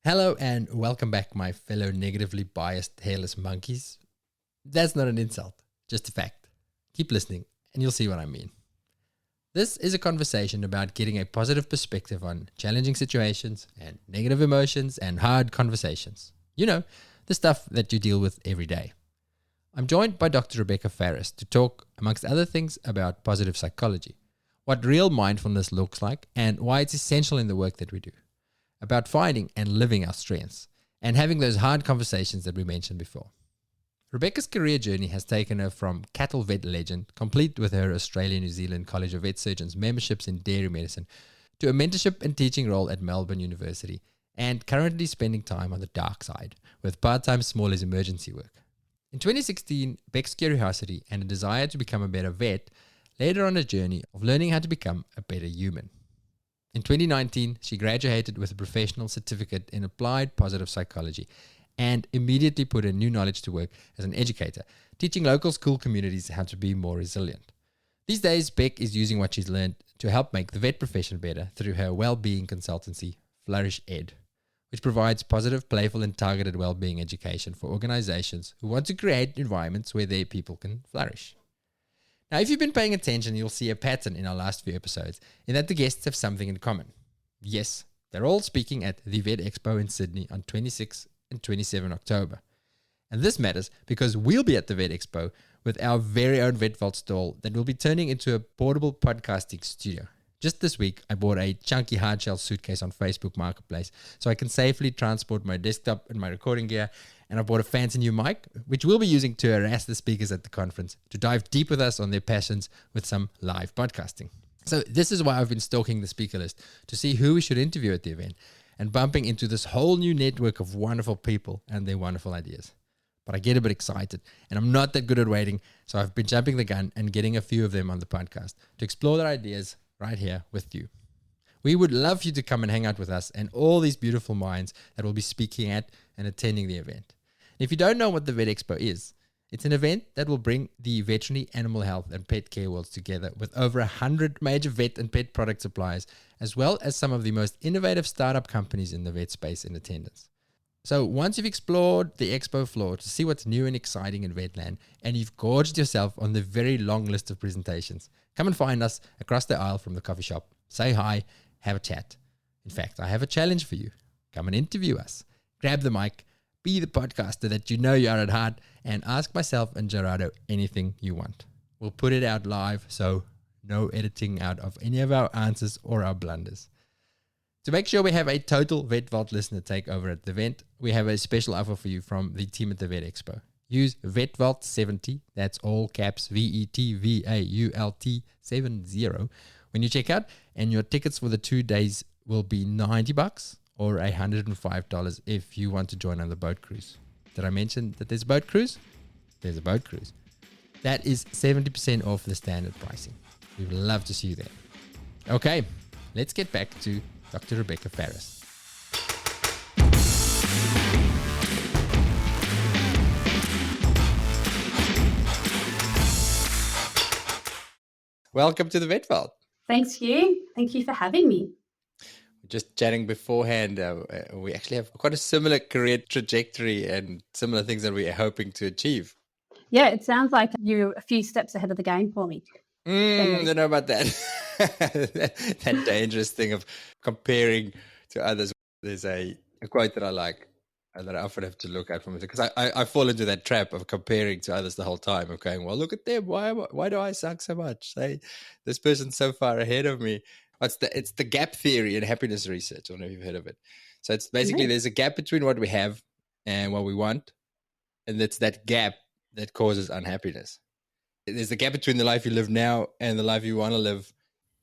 Hello and welcome back, my fellow negatively biased hairless monkeys. That's not an insult, just a fact. Keep listening and you'll see what I mean. This is a conversation about getting a positive perspective on challenging situations and negative emotions and hard conversations. You know, the stuff that you deal with every day. I'm joined by Dr. Rebecca Ferris to talk, amongst other things, about positive psychology, what real mindfulness looks like, and why it's essential in the work that we do. About finding and living our strengths and having those hard conversations that we mentioned before. Rebecca's career journey has taken her from cattle vet legend, complete with her Australia-New Zealand College of Vet Surgeons memberships in dairy medicine, to a mentorship and teaching role at Melbourne University, and currently spending time on the dark side with part-time smallers emergency work. In 2016, Beck's curiosity and a desire to become a better vet led her on a journey of learning how to become a better human. In 2019, she graduated with a professional certificate in applied positive psychology and immediately put her new knowledge to work as an educator, teaching local school communities how to be more resilient. These days, Beck is using what she's learned to help make the vet profession better through her well-being consultancy, Flourish Ed, which provides positive, playful, and targeted well-being education for organizations who want to create environments where their people can flourish. Now, if you've been paying attention, you'll see a pattern in our last few episodes in that the guests have something in common. Yes, they're all speaking at the Vet Expo in Sydney on 26 and 27 October. And this matters because we'll be at the Vet Expo with our very own Vet Vault stall that will be turning into a portable podcasting studio. Just this week, I bought a chunky hardshell suitcase on Facebook Marketplace so I can safely transport my desktop and my recording gear. And I bought a fancy new mic, which we'll be using to harass the speakers at the conference to dive deep with us on their passions with some live podcasting. So this is why I've been stalking the speaker list to see who we should interview at the event and bumping into this whole new network of wonderful people and their wonderful ideas. But I get a bit excited and I'm not that good at waiting, so I've been jumping the gun and getting a few of them on the podcast to explore their ideas right here with you. We would love you to come and hang out with us and all these beautiful minds that will be speaking at and attending the event. If you don't know what the Vet Expo is, it's an event that will bring the veterinary, animal health, and pet care worlds together with over 100 major vet and pet product suppliers, as well as some of the most innovative startup companies in the vet space in attendance. So once you've explored the expo floor to see what's new and exciting in Vetland, and you've gorged yourself on the very long list of presentations, come and find us across the aisle from the coffee shop. Say hi, have a chat. In fact, I have a challenge for you. Come and interview us. Grab the mic, be the podcaster that you know you are at heart, and ask myself and Gerardo anything you want. We'll put it out live, so no editing out of any of our answers or our blunders. To make sure we have a total Vet Vault listener takeover at the event, we have a special offer for you from the team at the Vet Expo. Use VetVault70, that's all caps VETVAULT 70, when you check out, and your tickets for the 2 days will be $90 or $105 if you want to join on the boat cruise. Did I mention that there's a boat cruise? There's a boat cruise. That is 70% off the standard pricing. We would love to see you there. Okay, let's get back to Dr. Rebecca Ferris. Welcome to the Vet Vault. Thanks, Hugh. Thank you for having me. Just chatting beforehand, we actually have quite a similar career trajectory and similar things that we are hoping to achieve. Yeah, it sounds like you're a few steps ahead of the game for me. I don't know about that. That dangerous thing of comparing to others. There's a quote that I like and that I often have to look at from it because I fall into that trap of comparing to others the whole time of going, well, look at them. Why do I suck so much? This person's so far ahead of me. It's the gap theory in happiness research. I don't know if you've heard of it. So it's basically there's a gap between what we have and what we want. And it's that gap that causes unhappiness. There's the gap between the life you live now and the life you want to live.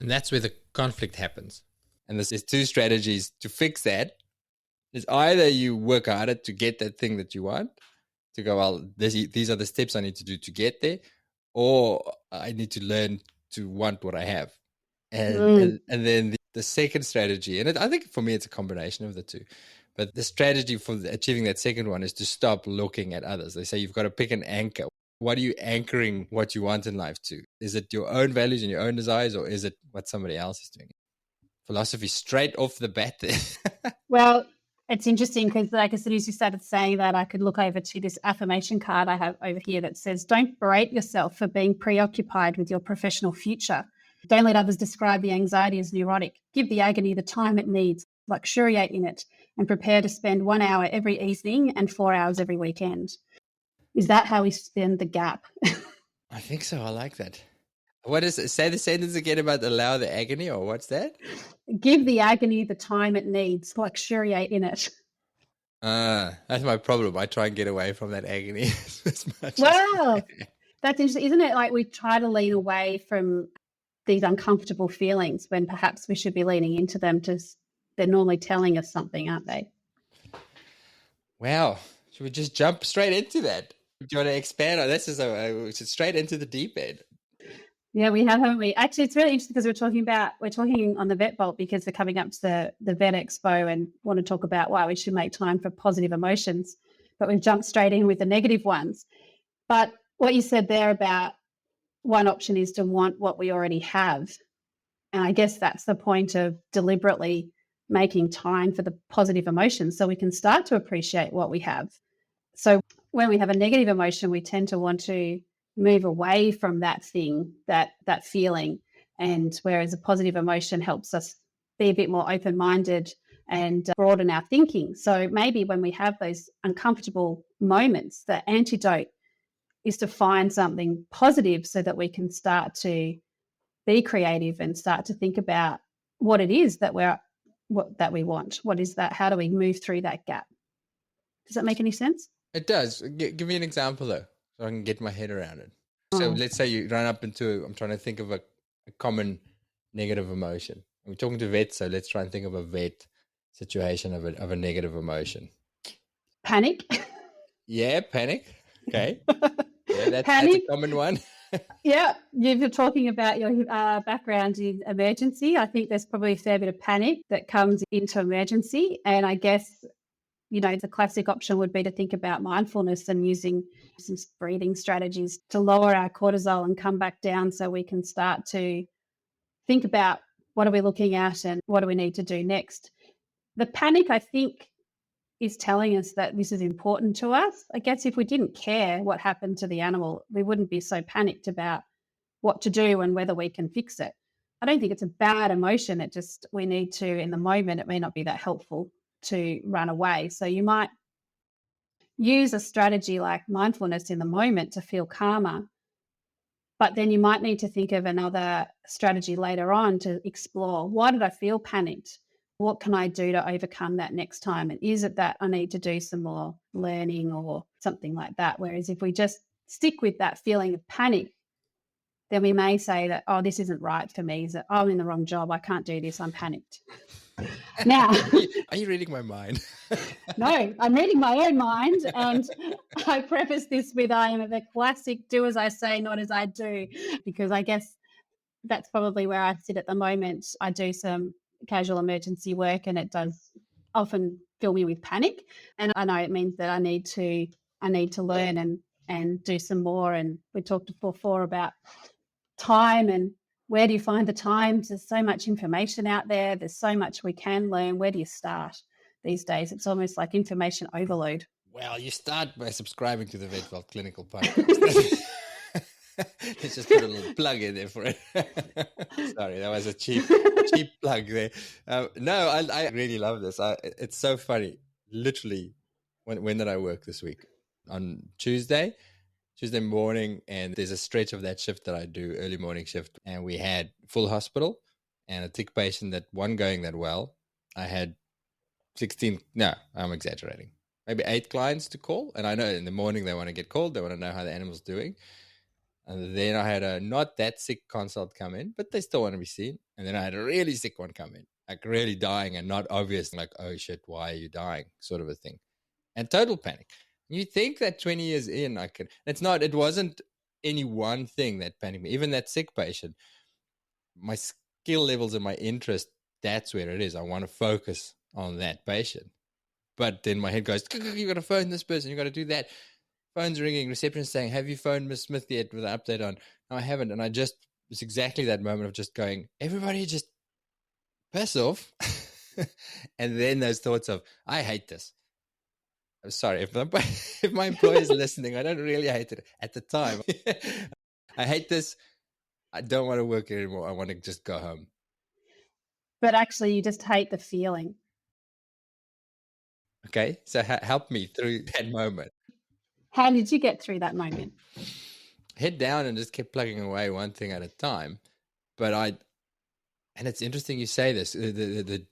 And that's where the conflict happens. And there's two strategies to fix that. It's either you work harder to get that thing that you want, to go, well, these are the steps I need to do to get there, or I need to learn to want what I have. And then the second strategy, and I think for me it's a combination of the two, but the strategy for achieving that second one is to stop looking at others. They say you've got to pick an anchor. What are you anchoring what you want in life to? Is it your own values and your own desires, or is it what somebody else is doing? Philosophy straight off the bat there. Well, It's interesting because, like, as soon as you started saying that, I could look over to this affirmation card I have over here that says, "Don't berate yourself for being preoccupied with your professional future. Don't let others describe the anxiety as neurotic. Give the agony the time it needs, luxuriate in it, and prepare to spend 1 hour every evening and 4 hours every weekend." Is that how we spend the gap? I think so. I like that. What is it? Say the sentence again about allow the agony, or what's that? Give the agony the time it needs, luxuriate in it. That's my problem. I try and get away from that agony as much Wow, that's interesting, isn't it? Like, we try to lean away from these uncomfortable feelings when perhaps we should be leaning into them. They're normally telling us something, aren't they? Wow. Should we just jump straight into that? Do you want to expand on this? Is straight into the deep end. Yeah, we have, haven't we? Actually, it's really interesting because we're talking on the Vet Vault because we're coming up to the Vet Expo and want to talk about why we should make time for positive emotions. But we've jumped straight in with the negative ones. But what you said there about one option is to want what we already have. And I guess that's the point of deliberately making time for the positive emotions so we can start to appreciate what we have. So when we have a negative emotion, we tend to want to move away from that thing, that feeling. And whereas a positive emotion helps us be a bit more open-minded and broaden our thinking. So maybe when we have those uncomfortable moments, the antidote is to find something positive so that we can start to be creative and start to think about what it is that we want. What is that? How do we move through that gap? Does that make any sense? It does. Give me an example, though, so I can get my head around it. So let's say you run up into, I'm trying to think of a common negative emotion. We're talking to vets, so let's try and think of a vet situation of a negative emotion. Panic. Yeah, panic. Okay. Yeah, that's Panic. a common one. Yeah, you're talking about your background in emergency. I think there's probably a fair bit of panic that comes into emergency. And I guess, the classic option would be to think about mindfulness and using some breathing strategies to lower our cortisol and come back down so we can start to think about what are we looking at and what do we need to do next. The panic, I think, is telling us that this is important to us. I guess if we didn't care what happened to the animal, we wouldn't be so panicked about what to do and whether we can fix it. I don't think it's a bad emotion. It just, we need to, in the moment, it may not be that helpful to run away. So you might use a strategy like mindfulness in the moment to feel calmer, but then you might need to think of another strategy later on to explore, why did I feel panicked? What can I do to overcome that next time? And is it that I need to do some more learning or something like that? Whereas if we just stick with that feeling of panic, then we may say that, oh, this isn't right for me. I'm in the wrong job. I can't do this. I'm panicked. Now, are you reading my mind? No, I'm reading my own mind. And I preface this with, I am the classic do as I say, not as I do, because I guess that's probably where I sit at the moment. I do some casual emergency work and it does often fill me with panic. And I know it means that I need to learn and do some more. And we talked before about time and where do you find the time? There's so much information out there. There's so much we can learn. Where do you start these days? It's almost like information overload. Well, you start by subscribing to the Vet Vault Clinical Podcast. Let's just put a little plug in there for it. Sorry, that was a cheap plug there. No, I really love this. It's so funny. Literally, when did I work this week? On Tuesday morning, and there's a stretch of that shift that I do, early morning shift, and we had full hospital and a tick patient that wasn't going that well. I had 16, no, I'm exaggerating, maybe 8 clients to call, and I know in the morning they want to get called, they want to know how the animal's doing. And then I had a not that sick consult come in, but they still want to be seen. And then I had a really sick one come in, like really dying and not obvious, like, oh shit, why are you dying, sort of a thing. And total panic. You think that 20 years in, it wasn't any one thing that panicked me. Even that sick patient, my skill levels and my interest, that's where it is. I want to focus on that patient. But then my head goes, you got to phone this person, you got to do that. Phone's ringing, receptionist saying, have you phoned Miss Smith yet with an update on? No, I haven't. And it's exactly that moment of just going, everybody just piss off. And then those thoughts of, I hate this. I'm sorry, if my employer is listening, I don't really hate it at the time. I hate this. I don't want to work here anymore. I want to just go home. But actually, you just hate the feeling. Okay, so help me through that moment. How did you get through that moment? Head down and just kept plugging away one thing at a time. But and it's interesting you say this, the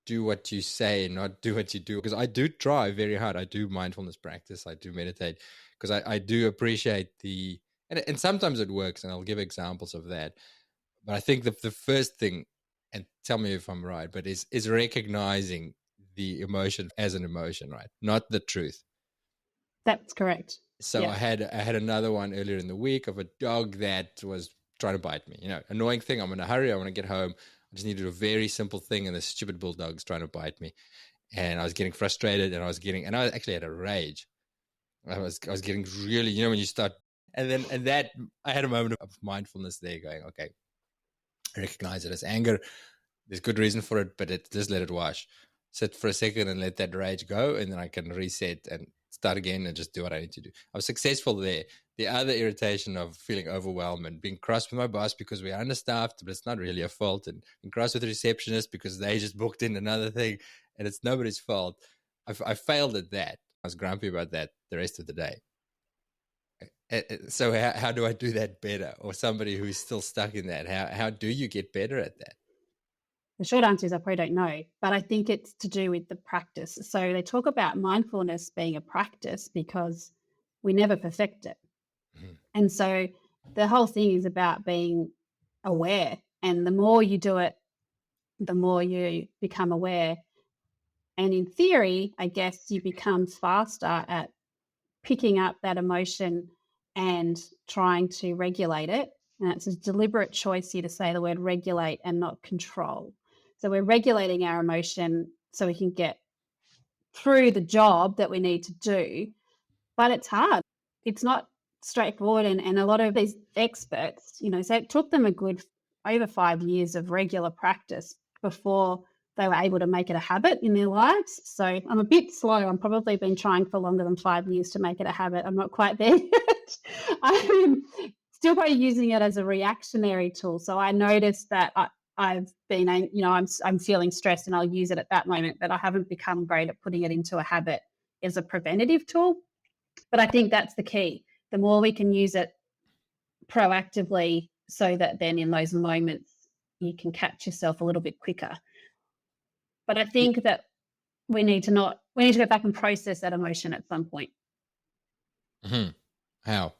do what you say, not do what you do, because I do try very hard. I do mindfulness practice. I do meditate because I do appreciate and sometimes it works, and I'll give examples of that. But I think the first thing, and tell me if I'm right, but is recognizing the emotion as an emotion, right? Not the truth. That's correct. So yeah. I had another one earlier in the week of a dog that was trying to bite me. Annoying thing. I'm in a hurry. I want to get home. I just needed a very simple thing, and the stupid bulldog's trying to bite me. And I was getting frustrated, and I actually had a rage. I was getting really, when you start, and that I had a moment of mindfulness there, going, okay, recognize it as anger. There's good reason for it, but just let it wash. Sit for a second and let that rage go, and then I can reset and start again and just do what I need to do. I was successful there. The other irritation of feeling overwhelmed and being cross with my boss because we're understaffed, but it's not really a fault, and being cross with the receptionist because they just booked in another thing and it's nobody's fault. I failed at that. I was grumpy about that the rest of the day. So how do I do that better? Or somebody who's still stuck in that, how do you get better at that? The short answer is I probably don't know, but I think it's to do with the practice. So they talk about mindfulness being a practice because we never perfect it. Mm-hmm. And so the whole thing is about being aware. And the more you do it, the more you become aware. And in theory, I guess you become faster at picking up that emotion and trying to regulate it. And it's a deliberate choice here to say the word regulate and not control. So we're regulating our emotion so we can get through the job that we need to do. But it's hard. It's not straightforward. And a lot of these experts, so it took them a good over 5 years of regular practice before they were able to make it a habit in their lives. So I'm a bit slow. I've probably been trying for longer than 5 years to make it a habit. I'm not quite there yet. I'm still probably using it as a reactionary tool. So I noticed that I've been, I'm feeling stressed and I'll use it at that moment, but I haven't become great at putting it into a habit as a preventative tool. But I think that's the key. The more we can use it proactively so that then in those moments you can catch yourself a little bit quicker. But I think that we need to go back and process that emotion at some point. Mm-hmm. How?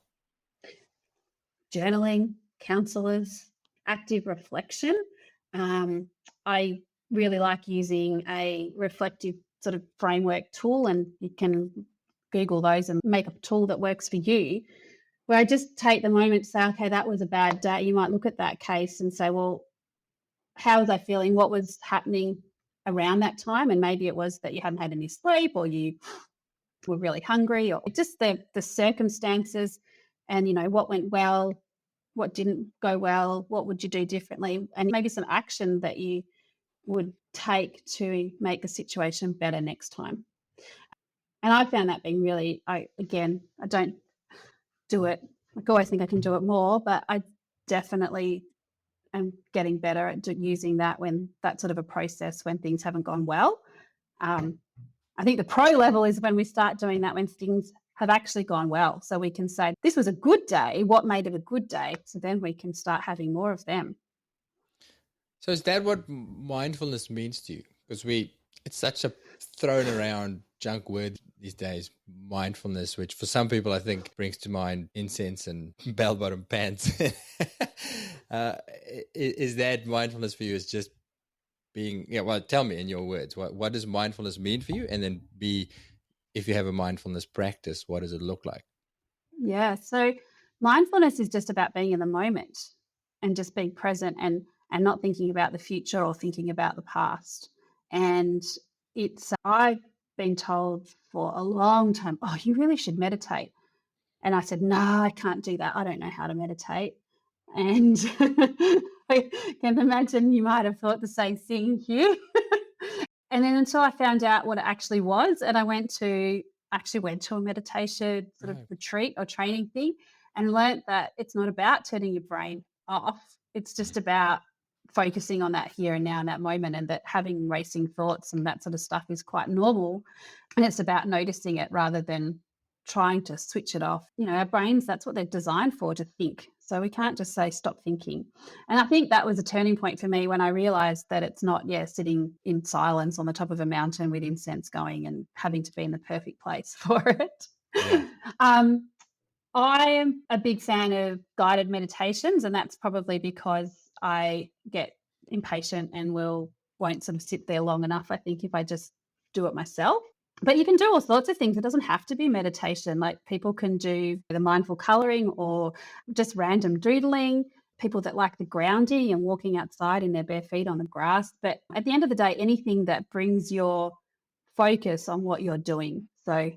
Journaling, counselors, active reflection. I really like using a reflective sort of framework tool, and you can Google those and make a tool that works for you, where I just take the moment to say, okay, that was a bad day. You might look at that case and say, well, how was I feeling? What was happening around that time? And maybe it was that you hadn't had any sleep, or you were really hungry, or just the circumstances, and what went well, what didn't go well, what would you do differently, and maybe some action that you would take to make the situation better next time. And I found that being really, I don't do it. I always think I can do it more, but I definitely am getting better at using that when that sort of a process when things haven't gone well. I think the pro level is when we start doing that when things have actually gone well. So we can say, this was a good day. What made it a good day? So then we can start having more of them. So is that what mindfulness means to you? Because it's such a thrown around junk word these days, mindfulness, which for some people I think brings to mind incense and bell-bottom pants. Is that mindfulness for you is just being, well, tell me in your words, what does mindfulness mean for you? And then if you have a mindfulness practice, what does it look like? Yeah, so mindfulness is just about being in the moment and just being present and not thinking about the future or thinking about the past. And I've been told for a long time, oh, you really should meditate. And I said, no, I can't do that. I don't know how to meditate. And I can imagine you might have thought the same thing, Hugh. And then until I found out what it actually was, and I actually went to a meditation sort of Right. retreat or training thing and learnt that it's not about turning your brain off. It's just about focusing on that here and now in that moment, and that having racing thoughts and that sort of stuff is quite normal. And it's about noticing it rather than trying to switch it off. You know, our brains, that's what they're designed for, to think. So we can't just say stop thinking. And I think that was a turning point for me when I realized that it's not, sitting in silence on the top of a mountain with incense going and having to be in the perfect place for it. Yeah. I am a big fan of guided meditations, and that's probably because I get impatient and won't sort of sit there long enough, I think, if I just do it myself. But you can do all sorts of things. It doesn't have to be meditation. Like, people can do the mindful coloring or just random doodling, people that like the grounding and walking outside in their bare feet on the grass. But at the end of the day, anything that brings your focus on what you're doing. So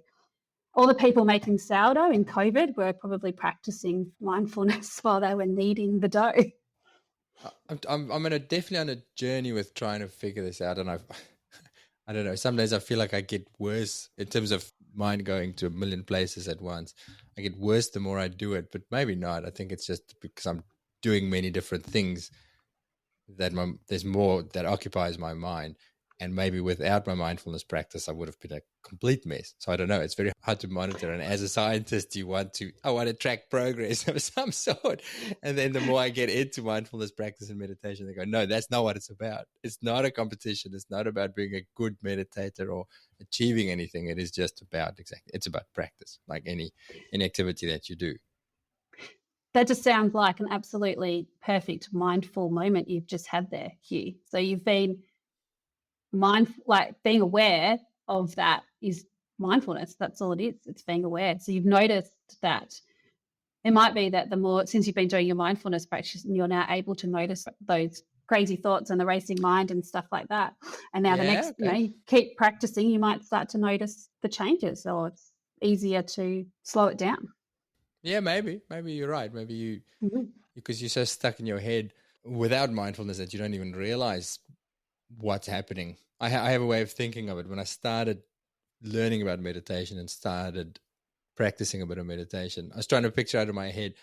all the people making sourdough in COVID were probably practicing mindfulness while they were kneading the dough. I'm definitely on a journey with trying to figure this out, and I don't know. Some days I feel like I get worse in terms of mind going to a million places at once. I get worse the more I do it, but maybe not. I think it's just because I'm doing many different things that there's more that occupies my mind. And maybe without my mindfulness practice, I would have been a complete mess. So I don't know. It's very hard to monitor. And as a scientist, I want to track progress of some sort. And then the more I get into mindfulness practice and meditation, they go, no, that's not what it's about. It's not a competition. It's not about being a good meditator or achieving anything. It is just about, it's about practice, like any activity that you do. That just sounds like an absolutely perfect mindful moment you've just had there, Hugh. So you've been mindful, like being aware of that is mindfulness. That's all it is. It's being aware. So you've noticed that it might be that since you've been doing your mindfulness practice, and you're now able to notice those crazy thoughts and the racing mind and stuff like that. And now you keep practicing, you might start to notice the changes, or it's easier to slow it down. Yeah, maybe you're right. Maybe because you're so stuck in your head without mindfulness that you don't even realize what's happening. I have a way of thinking of it. When I started learning about meditation and started practicing a bit of meditation, I was trying to picture out of my head.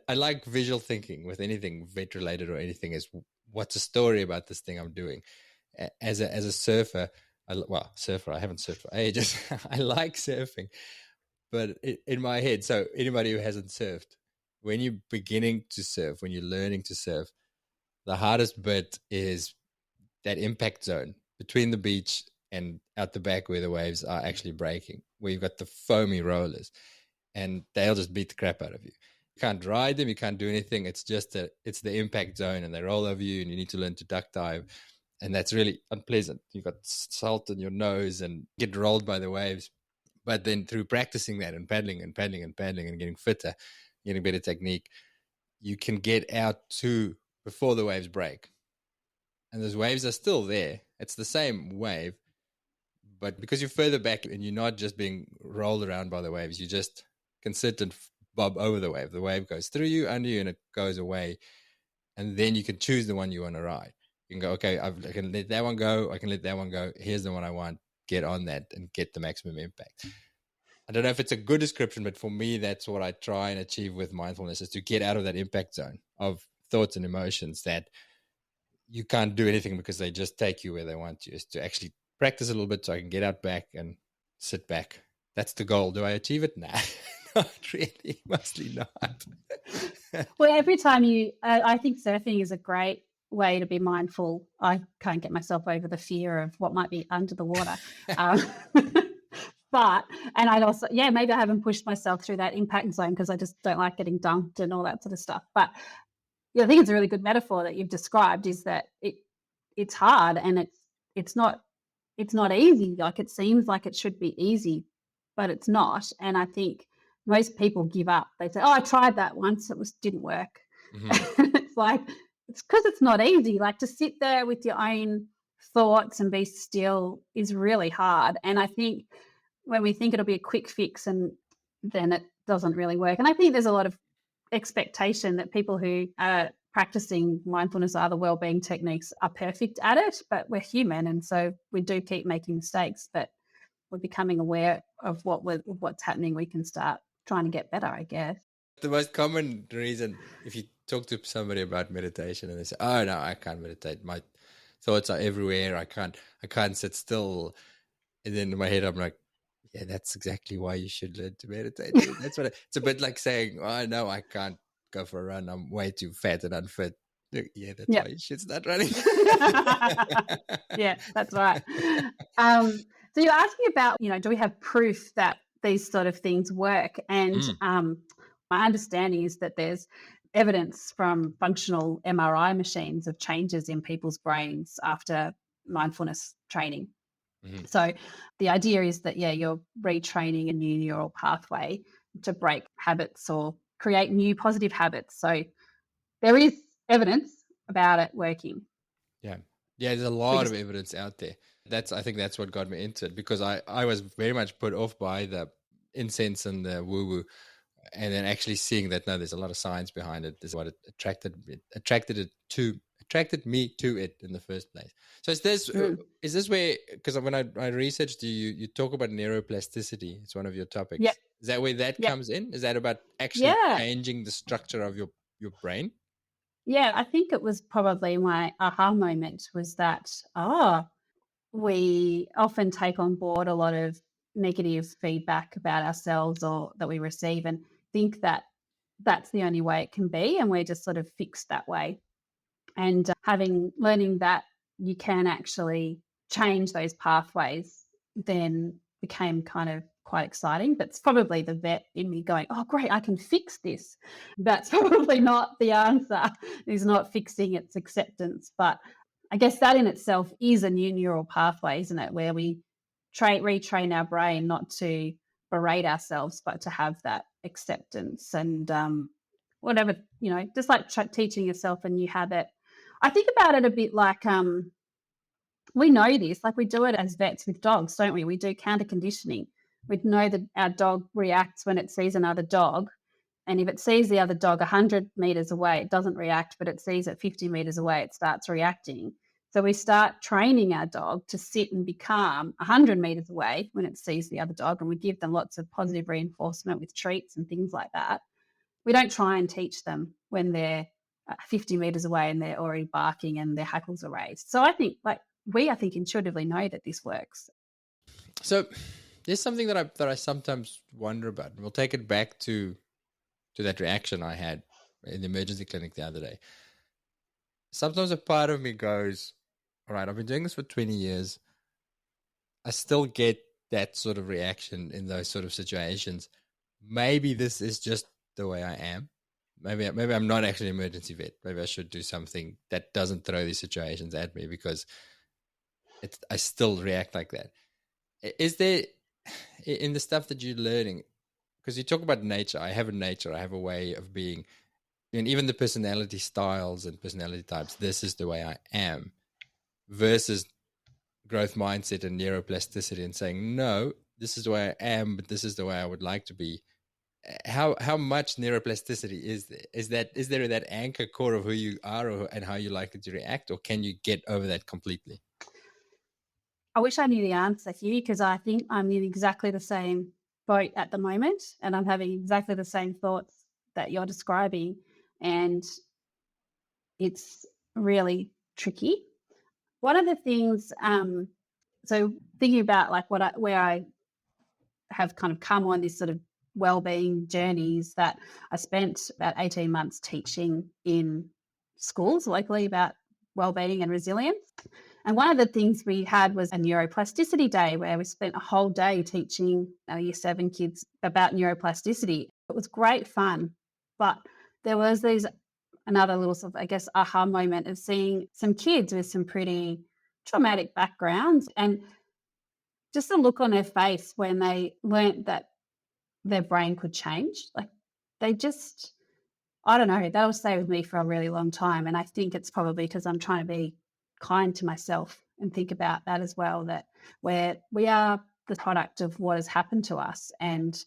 I like visual thinking with anything vet related or anything, is what's the story about this thing I'm doing. As a surfer, I haven't surfed for ages. I like surfing, but in my head, so anybody who hasn't surfed, when you're beginning to surf, when you're learning to surf, the hardest bit is that impact zone between the beach and out the back where the waves are actually breaking, where you've got the foamy rollers, and they'll just beat the crap out of you. You can't ride them, you can't do anything. It's just it's the impact zone, and they roll over you, and you need to learn to duck dive, and that's really unpleasant. You've got salt in your nose and get rolled by the waves. But then through practicing that and paddling and getting fitter, getting better technique, you can get out to before the waves break. And those waves are still there. It's the same wave, but because you're further back and you're not just being rolled around by the waves, you just can sit and bob over the wave. The wave goes through you, under you, and it goes away. And then you can choose the one you want to ride. You can go, okay, I can let that one go. I can let that one go. Here's the one I want. Get on that and get the maximum impact. I don't know if it's a good description, but for me, that's what I try and achieve with mindfulness, is to get out of that impact zone of thoughts and emotions that you can't do anything because they just take you where they want you, is to actually practice a little bit so I can get out back and sit back. That's the goal. Do I achieve it? Nah, not really. Mostly not. Well, every time I think surfing is a great way to be mindful. I can't get myself over the fear of what might be under the water. And I'd also, maybe I haven't pushed myself through that impact zone because I just don't like getting dunked and all that sort of stuff. But I think it's a really good metaphor that you've described, is that it's hard and it's not easy. Like, it seems like it should be easy, but it's not. And I think most people give up. They say, "Oh, I tried that once; didn't work." Mm-hmm. It's because it's not easy. Like, to sit there with your own thoughts and be still is really hard. And I think when we think it'll be a quick fix, and then it doesn't really work. And I think there's a lot of expectation that people who are practicing mindfulness or other wellbeing techniques are perfect at it, but we're human. And so we do keep making mistakes, but we're becoming aware of what's happening. We can start trying to get better, I guess. The most common reason, if you talk to somebody about meditation and they say, "Oh no, I can't meditate. My thoughts are everywhere. I can't sit still." And then in my head, I'm like, "Yeah, that's exactly why you should learn to meditate." That's what it's a bit like saying, "Oh no, I can't go for a run. I'm way too fat and unfit." Yeah, that's why you should start running. Yeah, that's right. So you're asking about, do we have proof that these sort of things work? And my understanding is that there's evidence from functional MRI machines of changes in people's brains after mindfulness training. Mm-hmm. So the idea is that, you're retraining a new neural pathway to break habits or create new positive habits. So there is evidence about it working. Yeah, there's a lot of evidence out there. I think that's what got me into it, because I was very much put off by the incense and the woo-woo, and then actually seeing that, no, there's a lot of science behind it is what it attracted me to it in the first place. So is this where, because when I researched you talk about neuroplasticity, it's one of your topics. Yep. Is that where that comes in? Is that about actually changing the structure of your brain? Yeah, I think it was probably my aha moment was that, we often take on board a lot of negative feedback about ourselves or that we receive and think that that's the only way it can be. And we're just sort of fixed that way. And learning that you can actually change those pathways then became kind of quite exciting. But it's probably the vet in me going, oh, great, I can fix this. That's probably not the answer, is not fixing, its acceptance. But I guess that in itself is a new neural pathway, isn't it? Where we retrain our brain not to berate ourselves, but to have that acceptance and whatever, just like teaching yourself a new habit. I think about it a bit like we know this, like we do it as vets with dogs, don't we? We do counter conditioning. We know that our dog reacts when it sees another dog. And if it sees the other dog 100 meters away, it doesn't react, but it sees it 50 meters away, it starts reacting. So we start training our dog to sit and be calm 100 meters away when it sees the other dog, and we give them lots of positive reinforcement with treats and things like that. We don't try and teach them when they're 50 meters away and they're already barking and their hackles are raised. So I think I think intuitively know that this works. So there's something that I sometimes wonder about. We'll take it back to that reaction I had in the emergency clinic the other day. Sometimes a part of me goes, all right, I've been doing this for 20 years. I still get that sort of reaction in those sort of situations. Maybe this is just the way I am. Maybe I'm not actually an emergency vet. Maybe I should do something that doesn't throw these situations at me, because I still react like that. Is there, in the stuff that you're learning, because you talk about nature, I have a way of being, and even the personality styles and personality types, this is the way I am, versus growth mindset and neuroplasticity and saying, no, this is the way I am, but this is the way I would like to be. How much neuroplasticity is there? Is there that anchor core of who you are and how you like to react, or can you get over that completely? I wish I knew the answer here, because I think I'm in exactly the same boat at the moment, and I'm having exactly the same thoughts that you're describing, and it's really tricky. One of the things, so thinking about where I have kind of come on this sort of wellbeing journeys, that I spent about 18 months teaching in schools locally about wellbeing and resilience. And one of the things we had was a neuroplasticity day, where we spent a whole day teaching year 7 kids about neuroplasticity. It was great fun, but there was another little sort of, I guess, aha moment of seeing some kids with some pretty traumatic backgrounds, and just the look on their face when they learnt that their brain could change. Like, they just, I don't know, that'll stay with me for a really long time. And I think it's probably because I'm trying to be kind to myself and think about that as well, that we are the product of what has happened to us. And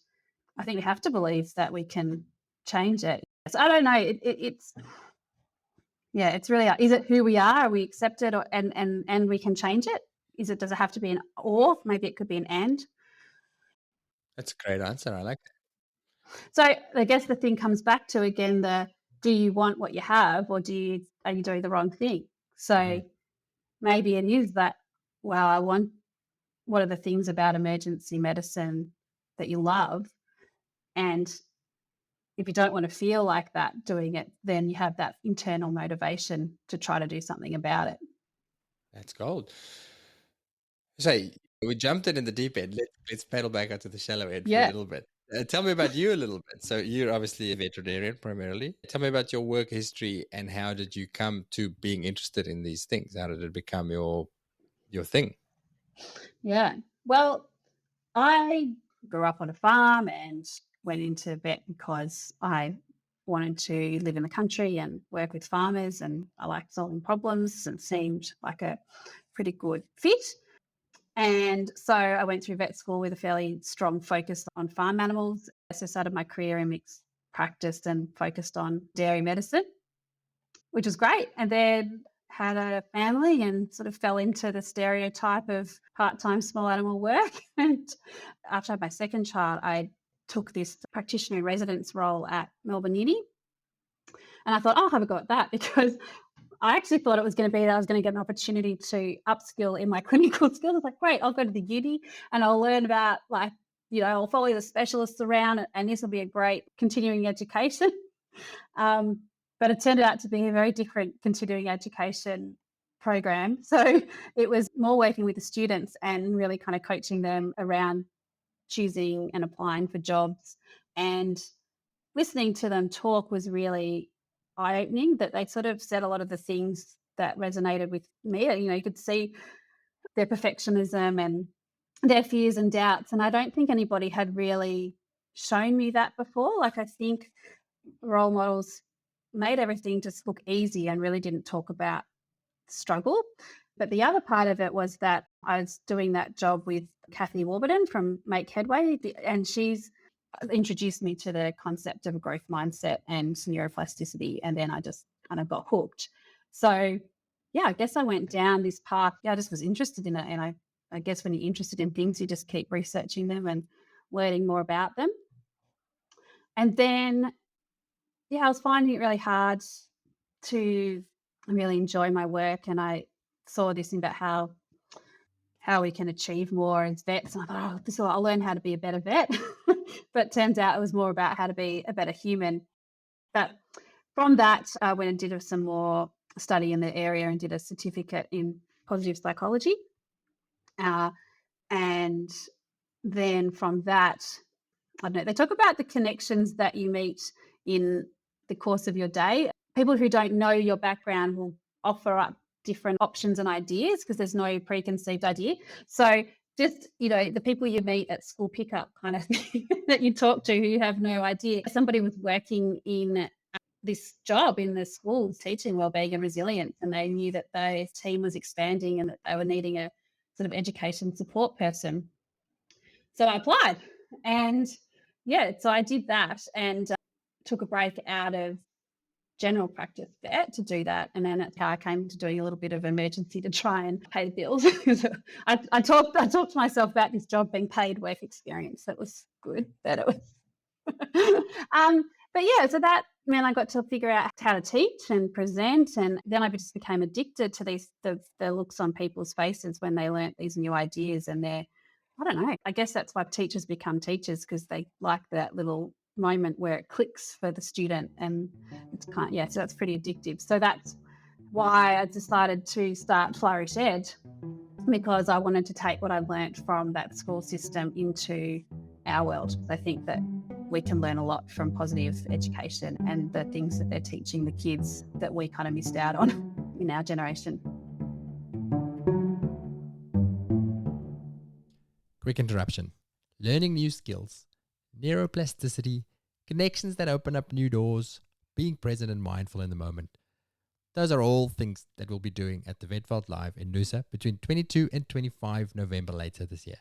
I think we have to believe that we can change it. So I don't know, it's Yeah, it's really, is it who we are? Are we accepted, or and we can change it? Does it have to be an or? Maybe it could be an and. That's a great answer. I like So I guess the thing comes back to, again, the, do you want what you have, or are you doing the wrong thing? that. So maybe it is that, well, what are the things about emergency medicine that you love? And if you don't want to feel like that doing it, then you have that internal motivation to try to do something about it. That's gold. So we jumped in the deep end. Let's paddle back onto the shallow end for a Yeah. little bit. Tell me about you a little bit. So you're obviously a veterinarian primarily. Tell me about your work history and how did you come to being interested in these things? How did it become your thing? Yeah. Well, I grew up on a farm and went into vet because I wanted to live in the country and work with farmers, and I liked solving problems and seemed like a pretty good fit. And so I went through vet school with a fairly strong focus on farm animals. So I started my career in mixed practice and focused on dairy medicine, which was great. And then had a family and sort of fell into the stereotype of part-time small animal work. And after I had my second child, I took this practitioner in residence role at Melbourne Uni. And I thought, I'll have a go at that, because I actually thought it was going to be that I was going to get an opportunity to upskill in my clinical skills. I was like, great, I'll go to the uni and I'll learn about, like, I'll follow the specialists around, and this will be a great continuing education. But it turned out to be a very different continuing education program. So it was more working with the students and really kind of coaching them around choosing and applying for jobs. And listening to them talk was really eye-opening, that they sort of said a lot of the things that resonated with me. You could see their perfectionism and their fears and doubts. And I don't think anybody had really shown me that before. Like, I think role models made everything just look easy and really didn't talk about struggle. But the other part of it was that I was doing that job with Kathy Warburton from Make Headway, and she's introduced me to the concept of a growth mindset and neuroplasticity, and then I just kind of got hooked. So yeah, I guess I went down this path. Yeah, I just was interested in it, and I guess when you're interested in things, you just keep researching them and learning more about them. And then I was finding it really hard to really enjoy my work, and I saw this about how we can achieve more as vets. And I thought, I'll learn how to be a better vet. But turns out it was more about how to be a better human. But from that, I went and did some more study in the area and did a certificate in positive psychology. And then from that, I don't know, they talk about the connections that you meet in the course of your day. People who don't know your background will offer up different options and ideas because there's no preconceived idea. So just, the people you meet at school pickup kind of thing that you talk to who have no idea. Somebody was working in this job in the schools teaching wellbeing and resilience, and they knew that their team was expanding and that they were needing a sort of education support person. So I applied, and so I did that, and took a break out of general practice vet to do that. And then that's how I came to doing a little bit of emergency to try and pay the bills. I talked to myself about this job being paid work experience. That was good, that it was. But yeah, so that meant I got to figure out how to teach and present. And then I just became addicted to the looks on people's faces when they learnt these new ideas. And I don't know, I guess that's why teachers become teachers, because they like that little moment where it clicks for the student, and it's so that's pretty addictive. So that's why I decided to start Flourish Ed, because I wanted to take what I learnt from that school system into our world. I think that we can learn a lot from positive education and the things that they're teaching the kids that we kind of missed out on in our generation. Quick interruption. Learning new skills, neuroplasticity, connections that open up new doors, being present and mindful in the moment. Those are all things that we'll be doing at the Vetveld Live in Noosa between 22 and 25 November later this year.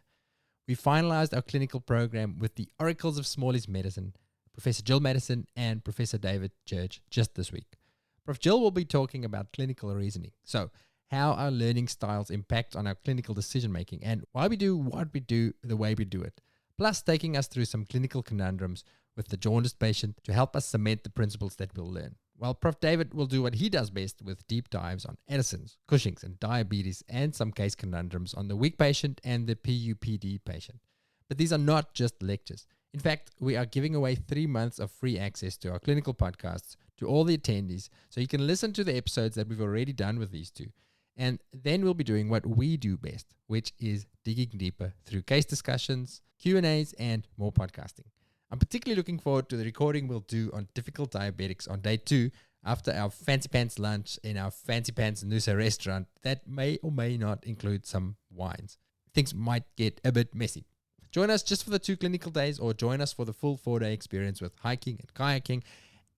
We finalized our clinical program with the oracles of Smalley's medicine, Professor Jill Madison and Professor David Church, just this week. Prof. Jill will be talking about clinical reasoning. So, how our learning styles impact on our clinical decision making and why we do what we do the way we do it. Plus, taking us through some clinical conundrums with the jaundiced patient to help us cement the principles that we'll learn. While Prof. David will do what he does best with deep dives on Addison's, Cushing's, and diabetes, and some case conundrums on the weak patient and the PUPD patient. But these are not just lectures. In fact, we are giving away 3 months of free access to our clinical podcasts to all the attendees, so you can listen to the episodes that we've already done with these two. And then we'll be doing what we do best, which is digging deeper through case discussions, Q&As, and more podcasting. I'm particularly looking forward to the recording we'll do on difficult diabetics on day 2 after our fancy pants lunch in our fancy pants Noosa restaurant that may or may not include some wines. Things might get a bit messy. Join us just for the 2 clinical days or join us for the full 4-day experience with hiking and kayaking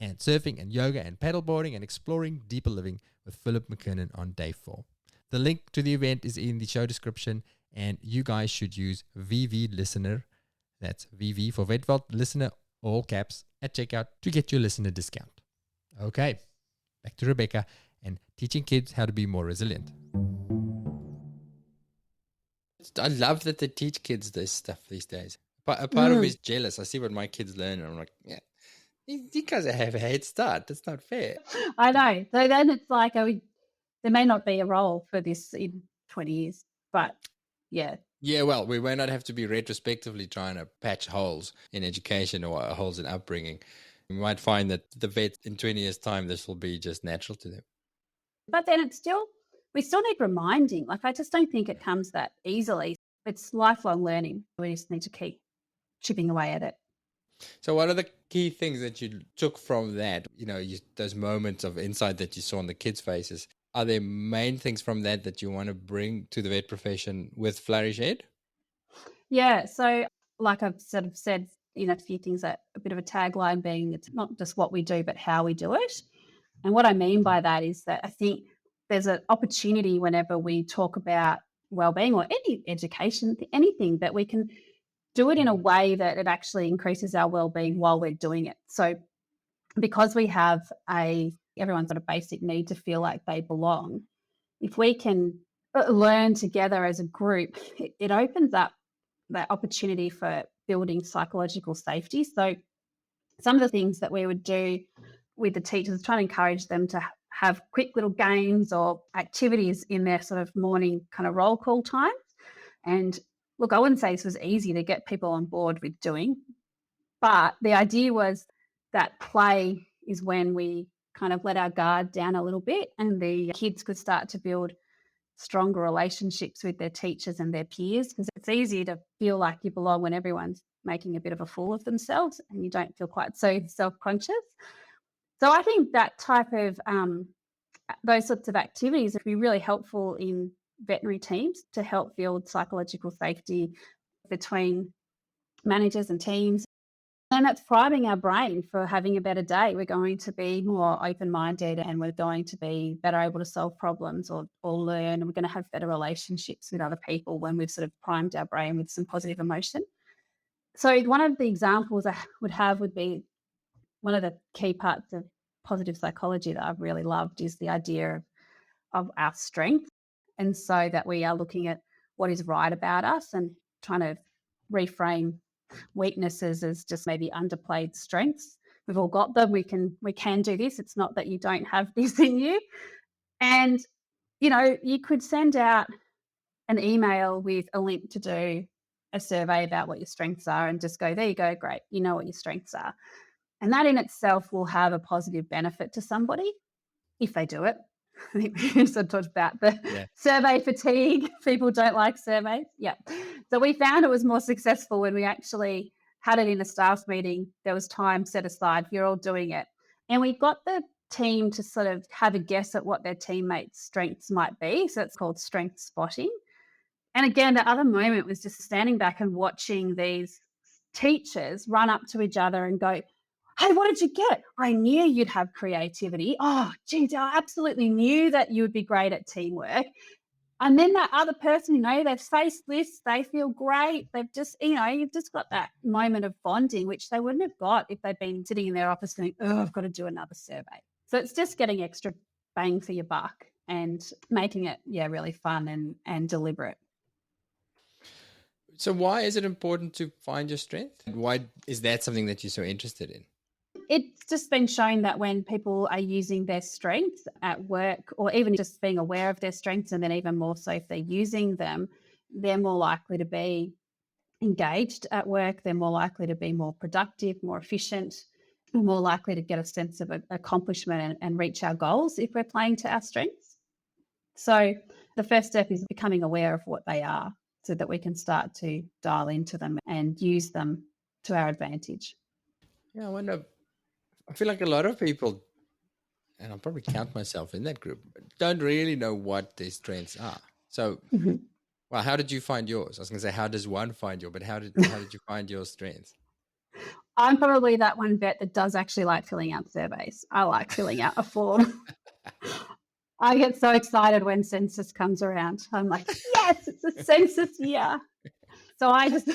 and surfing and yoga and paddleboarding and exploring deeper living with Philip McKinnon on day 4. The link to the event is in the show description, and you guys should use VV Listener, that's VV for Vetveld Listener, all caps, at checkout to get your listener discount. Okay, back to Rebecca and teaching kids how to be more resilient. I love that they teach kids this stuff these days. But a part of me is jealous. I see what my kids learn and I'm like, yeah, you guys have a head start. That's not fair. I know. So then it's like, there may not be a role for this in 20 years, but yeah. Yeah, well, we may not have to be retrospectively trying to patch holes in education or holes in upbringing. We might find that the vet in 20 years' time, this will be just natural to them. But then we still need reminding. Like, I just don't think it comes that easily. It's lifelong learning. We just need to keep chipping away at it. So what are the key things that you took from that, those moments of insight that you saw on the kids' faces? Are there main things from that you want to bring to the vet profession with Flourish Ed? Yeah. So like I've sort of said, a few things, that a bit of a tagline being it's not just what we do, but how we do it. And what I mean by that is that I think there's an opportunity whenever we talk about wellbeing or any education, anything, that we can do it in a way that it actually increases our wellbeing while we're doing it. So because we have everyone's got a basic need to feel like they belong, if we can learn together as a group, it opens up that opportunity for building psychological safety. So some of the things that we would do with the teachers is trying to encourage them to have quick little games or activities in their sort of morning kind of roll call times. And look, I wouldn't say this was easy to get people on board with doing, but the idea was that play is when we kind of let our guard down a little bit and the kids could start to build stronger relationships with their teachers and their peers, because it's easy to feel like you belong when everyone's making a bit of a fool of themselves and you don't feel quite so self-conscious. So I think that type of those sorts of activities would be really helpful in veterinary teams to help build psychological safety between managers and teams. And that's priming our brain for having a better day. We're going to be more open-minded and we're going to be better able to solve problems or learn. And we're going to have better relationships with other people when we've sort of primed our brain with some positive emotion. So one of the examples I would be one of the key parts of positive psychology that I've really loved is the idea of our strength. And so that we are looking at what is right about us and trying to reframe weaknesses as just maybe underplayed strengths. We've all got them. We can do this. It's not that you don't have this in you. And, you could send out an email with a link to do a survey about what your strengths are and just go, there you go, great. You know what your strengths are. And that in itself will have a positive benefit to somebody if they do it. I think we sort of talked about the survey fatigue. People don't like surveys. Yeah. So we found it was more successful when we actually had it in a staff meeting. There was time set aside. You're all doing it. And we got the team to sort of have a guess at what their teammates' strengths might be. So it's called strength spotting. And again, the other moment was just standing back and watching these teachers run up to each other and go, hey, what did you get? I knew you'd have creativity. Oh, geez, I absolutely knew that you would be great at teamwork. And then that other person, they've faced this, they feel great. They've just, you've just got that moment of bonding, which they wouldn't have got if they'd been sitting in their office going, oh, I've got to do another survey. So it's just getting extra bang for your buck and making it, really fun and deliberate. So why is it important to find your strength? Why is that something that you're so interested in? It's just been shown that when people are using their strengths at work, or even just being aware of their strengths, and then even more so if they're using them, they're more likely to be engaged at work. They're more likely to be more productive, more efficient, more likely to get a sense of accomplishment and reach our goals if we're playing to our strengths. So the first step is becoming aware of what they are so that we can start to dial into them and use them to our advantage. Yeah, I feel like a lot of people, and I'll probably count myself in that group, don't really know what their strengths are. So, Mhm. well, how did you find yours? I was going to say, how does one find yours? But how did you find your strengths? I'm probably that one vet that does actually like filling out surveys. I like filling out a form. I get so excited when census comes around. I'm like, yes, it's a census year. So I just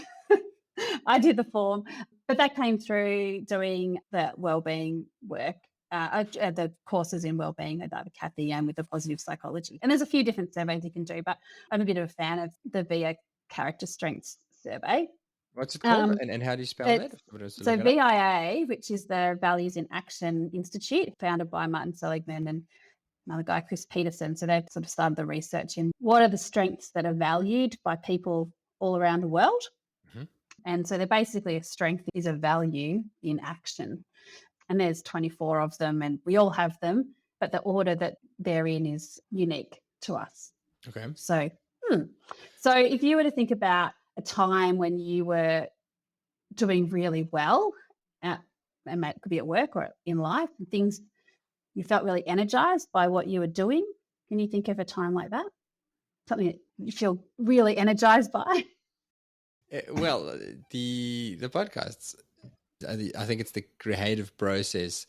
I did the form, but that came through doing the wellbeing work, the courses in wellbeing that with Kathy and with the positive psychology. And there's a few different surveys you can do, but I'm a bit of a fan of the VIA character strengths survey. What's it called? And how do you spell that? So VIA, which is the Values in Action Institute, founded by Martin Seligman and another guy, Chris Peterson. So they've sort of started the research in what are the strengths that are valued by people all around the world. Mm-hmm. And so they're basically, a strength is a value in action. And there's 24 of them, and we all have them, but the order that they're in is unique to us. Okay. So if you were to think about a time when you were doing really well, and it could be at work or in life, and things, you felt really energized by what you were doing. Can you think of a time like that? Something that you feel really energized by? Well, the podcasts, I think it's the creative process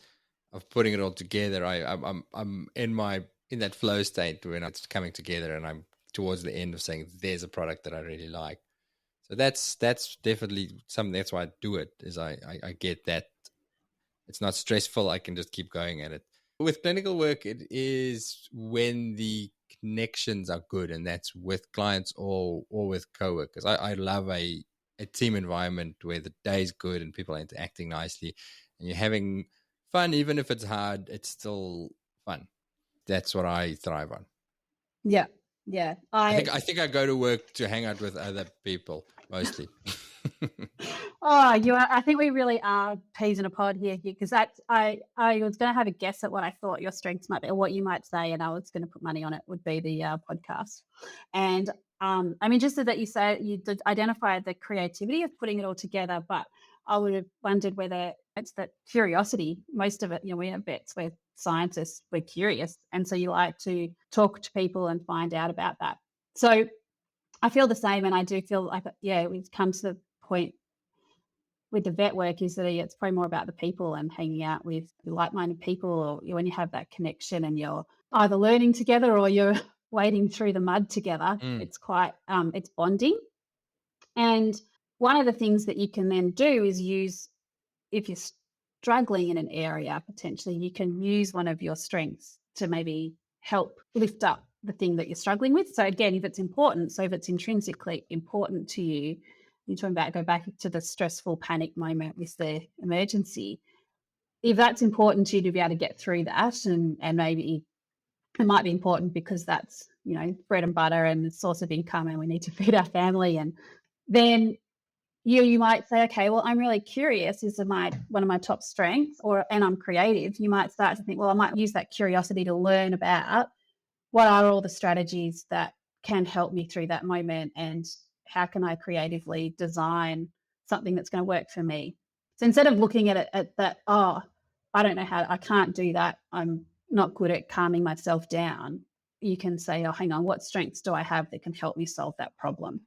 of putting it all together. I'm in that flow state when it's coming together, and I'm towards the end of saying there's a product that I really like. So that's definitely something. That's why I do it. Is I get that it's not stressful. I can just keep going at it. With clinical work, it is when the connections are good, and that's with clients or with coworkers. I love a team environment where the day is good and people are interacting nicely and you're having fun. Even if it's hard, it's still fun. That's what I thrive on. Yeah. I think I go to work to hang out with other people mostly. I think we really are peas in a pod here, because I was going to have a guess at what I thought your strengths might be, or what you might say, and I was going to put money on it would be the podcast. And I'm interested that you say you did identify the creativity of putting it all together, but I would have wondered whether it's that curiosity. Most of it, we have vets, we're scientists, we're curious, and so you like to talk to people and find out about that. So I feel the same, and I do feel like, we've come to the point with the vet work is that it's probably more about the people and hanging out with like-minded people, or when you have that connection and you're either learning together or you're wading through the mud together. It's quite, it's bonding. And one of the things that you can then do is use, if you're struggling in an area, potentially you can use one of your strengths to maybe help lift up the thing that you're struggling with. So again, if it's important, so if it's intrinsically important to you, you're talking about, go back to the stressful panic moment with the emergency. If that's important to you to be able to get through that, and maybe it might be important because that's, bread and butter and a source of income, and we need to feed our family, and then you might say, okay, well, I'm really curious. Is one of my top strengths, and I'm creative. You might start to think, well, I might use that curiosity to learn about what are all the strategies that can help me through that moment, and how can I creatively design something that's going to work for me. So instead of looking at it at that, I don't know how, I can't do that, I'm not good at calming myself down, you can say, oh, hang on, what strengths do I have that can help me solve that problem?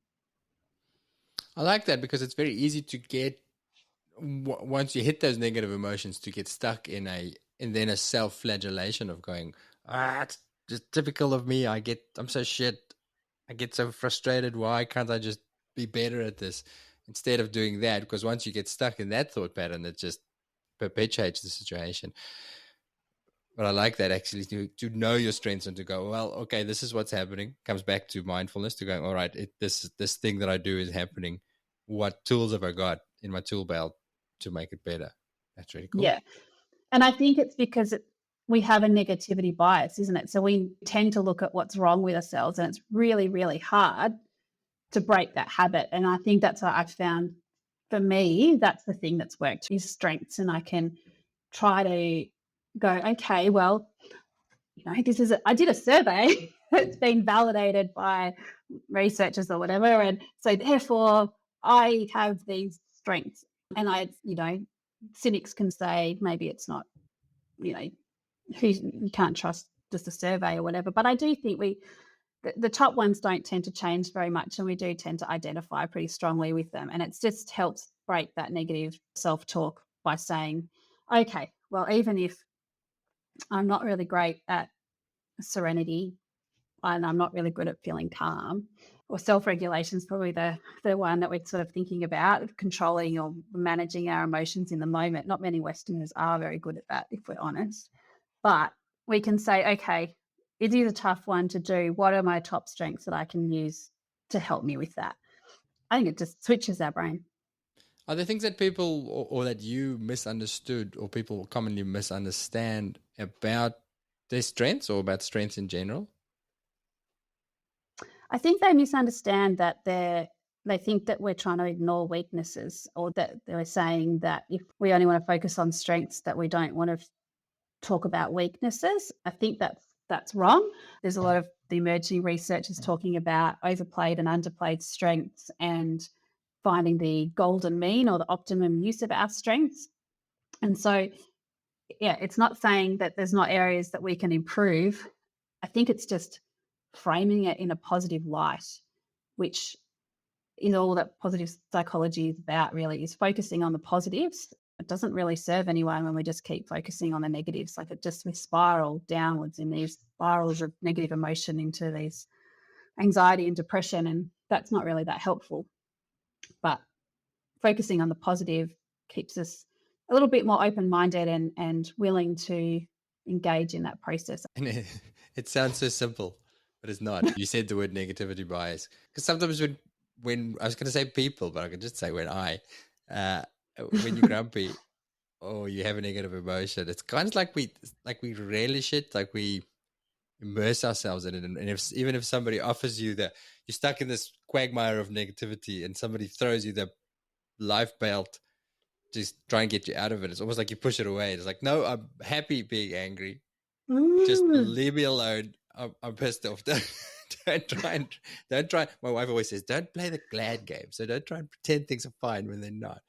I like that, because it's very easy to get, once you hit those negative emotions, to get stuck in then a self-flagellation of going, it's just typical of me. I'm so shit. I get so frustrated. Why can't I just be better at this? Instead of doing that, because once you get stuck in that thought pattern, it just perpetuates the situation. But I like that actually to know your strengths and to go, well, okay, this is what's happening. Comes back to mindfulness to go, all right, this thing that I do is happening. What tools have I got in my tool belt to make it better? That's really cool. Yeah. And I think it's because we have a negativity bias, isn't it? So we tend to look at what's wrong with ourselves, and it's really, really hard to break that habit. And I think that's what I've found for me, that's the thing that's worked is strengths. And I can try to go, okay, well, I did a survey that's been validated by researchers or whatever. And so therefore I have these strengths. And cynics can say maybe it's not, you can't trust just a survey or whatever. But I do think the top ones don't tend to change very much, and we do tend to identify pretty strongly with them. And it just helps break that negative self-talk by saying, okay, well, even if I'm not really great at serenity and I'm not really good at feeling calm, or self-regulation is probably the one that we're sort of thinking about, controlling or managing our emotions in the moment. Not many Westerners are very good at that, if we're honest. But we can say, okay, it is a tough one to do. What are my top strengths that I can use to help me with that? I think it just switches our brain. Are there things that people or that you misunderstood or people commonly misunderstand about their strengths or about strengths in general? I think they misunderstand that they think that we're trying to ignore weaknesses, or that they're saying that if we only want to focus on strengths, that we don't want to talk about weaknesses. I think that's wrong. There's a lot of the emerging research is talking about overplayed and underplayed strengths and finding the golden mean or the optimum use of our strengths. And so, yeah, it's not saying that there's not areas that we can improve. I think it's just framing it in a positive light, which is all that positive psychology is about, really, is focusing on the positives. It doesn't really serve anyone when we just keep focusing on the negatives. Like we spiral downwards in these spirals of negative emotion into these anxiety and depression, and that's not really that helpful. But focusing on the positive keeps us a little bit more open-minded and willing to engage in that process. And it sounds so simple, but it's not. You said the word negativity bias, because sometimes when I was going to say people, but I could just say when you're grumpy or you have a negative emotion, it's kind of like we relish it, like we immerse ourselves in it. And even if somebody offers you you're stuck in this quagmire of negativity and somebody throws you the life belt to try and get you out of it, it's almost like you push it away. It's like, no, I'm happy being angry. Just leave me alone. I'm pissed off. Don't try. My wife always says, don't play the glad game. So don't try and pretend things are fine when they're not.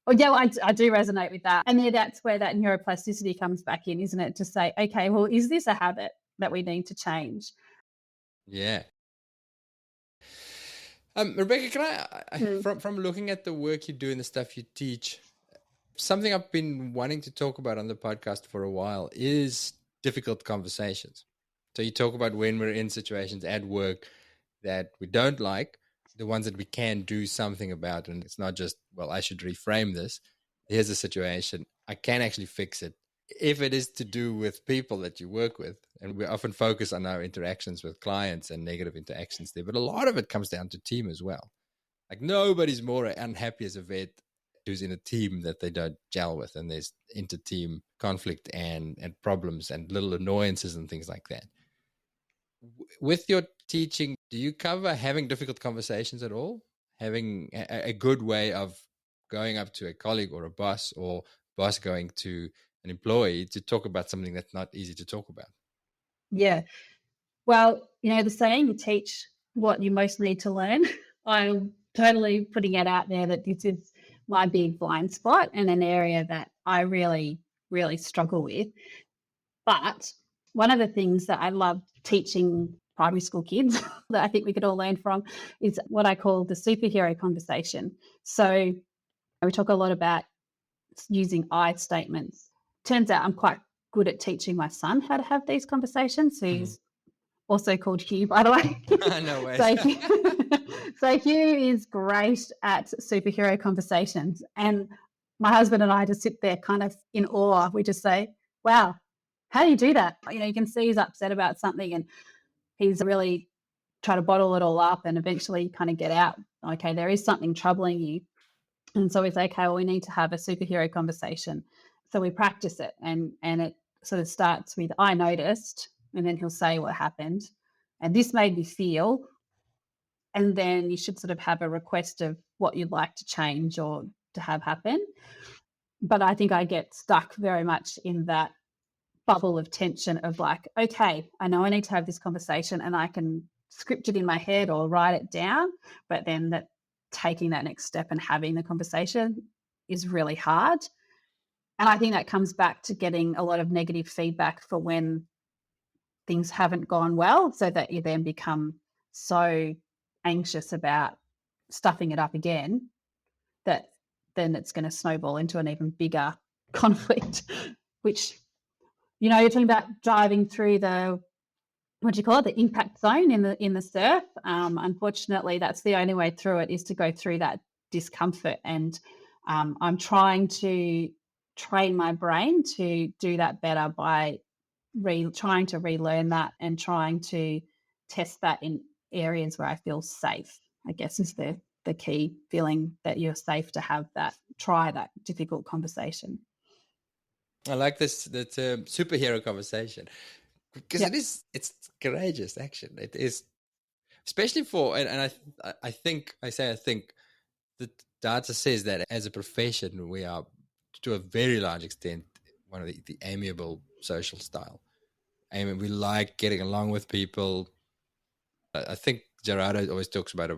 Oh, yeah, well, I do resonate with that. And that's where that neuroplasticity comes back in, isn't it? To say, okay, well, is this a habit that we need to change? Yeah. Rebecca, can I from looking at the work you do and the stuff you teach, something I've been wanting to talk about on the podcast for a while is difficult conversations. So you talk about when we're in situations at work that we don't like, the ones that we can do something about. And it's not just, well, I should reframe this. Here's a situation. I can actually fix it. If it is to do with people that you work with, and we often focus on our interactions with clients and negative interactions there, but a lot of it comes down to team as well. Like nobody's more unhappy as a vet who's in a team that they don't gel with, and there's inter-team conflict and problems and little annoyances and things like that. With your teaching, do you cover having difficult conversations at all? Having a good way of going up to a colleague or a boss, or boss going to an employee to talk about something that's not easy to talk about? Yeah. Well, the saying, you teach what you most need to learn. I'm totally putting it out there that this is my big blind spot and an area that I really, really struggle with. But one of the things that I love teaching primary school kids that I think we could all learn from is what I call the superhero conversation. So we talk a lot about using I statements. Turns out I'm quite good at teaching my son how to have these conversations. So he's also called Hugh, by the way. No way. So Hugh is great at superhero conversations. And my husband and I just sit there kind of in awe. We just say, wow, How do you do that? You can see he's upset about something and he's really trying to bottle it all up and eventually kind of get out. Okay, there is something troubling you. And so we say, okay, well, we need to have a superhero conversation. So we practice it and it sort of starts with, I noticed, and then he'll say what happened. And this made me feel. And then you should sort of have a request of what you'd like to change or to have happen. But I think I get stuck very much in that bubble of tension of like, okay, I know I need to have this conversation and I can script it in my head or write it down, but then that taking that next step and having the conversation is really hard. And I think that comes back to getting a lot of negative feedback for when things haven't gone well, so that you then become so anxious about stuffing it up again that then it's going to snowball into an even bigger conflict, which, you're talking about driving through the, what do you call it, the impact zone in the surf. Unfortunately, that's the only way through it, is to go through that discomfort. And I'm trying to train my brain to do that better by trying to relearn that and trying to test that in areas where I feel safe, I guess, is the key, feeling that you're safe to have that, try that difficult conversation. I like this, the term superhero conversation, because it's courageous action. It is, especially for, and I think the data says that as a profession, we are to a very large extent one of the amiable social style. I mean, we like getting along with people. I think Gerardo always talks about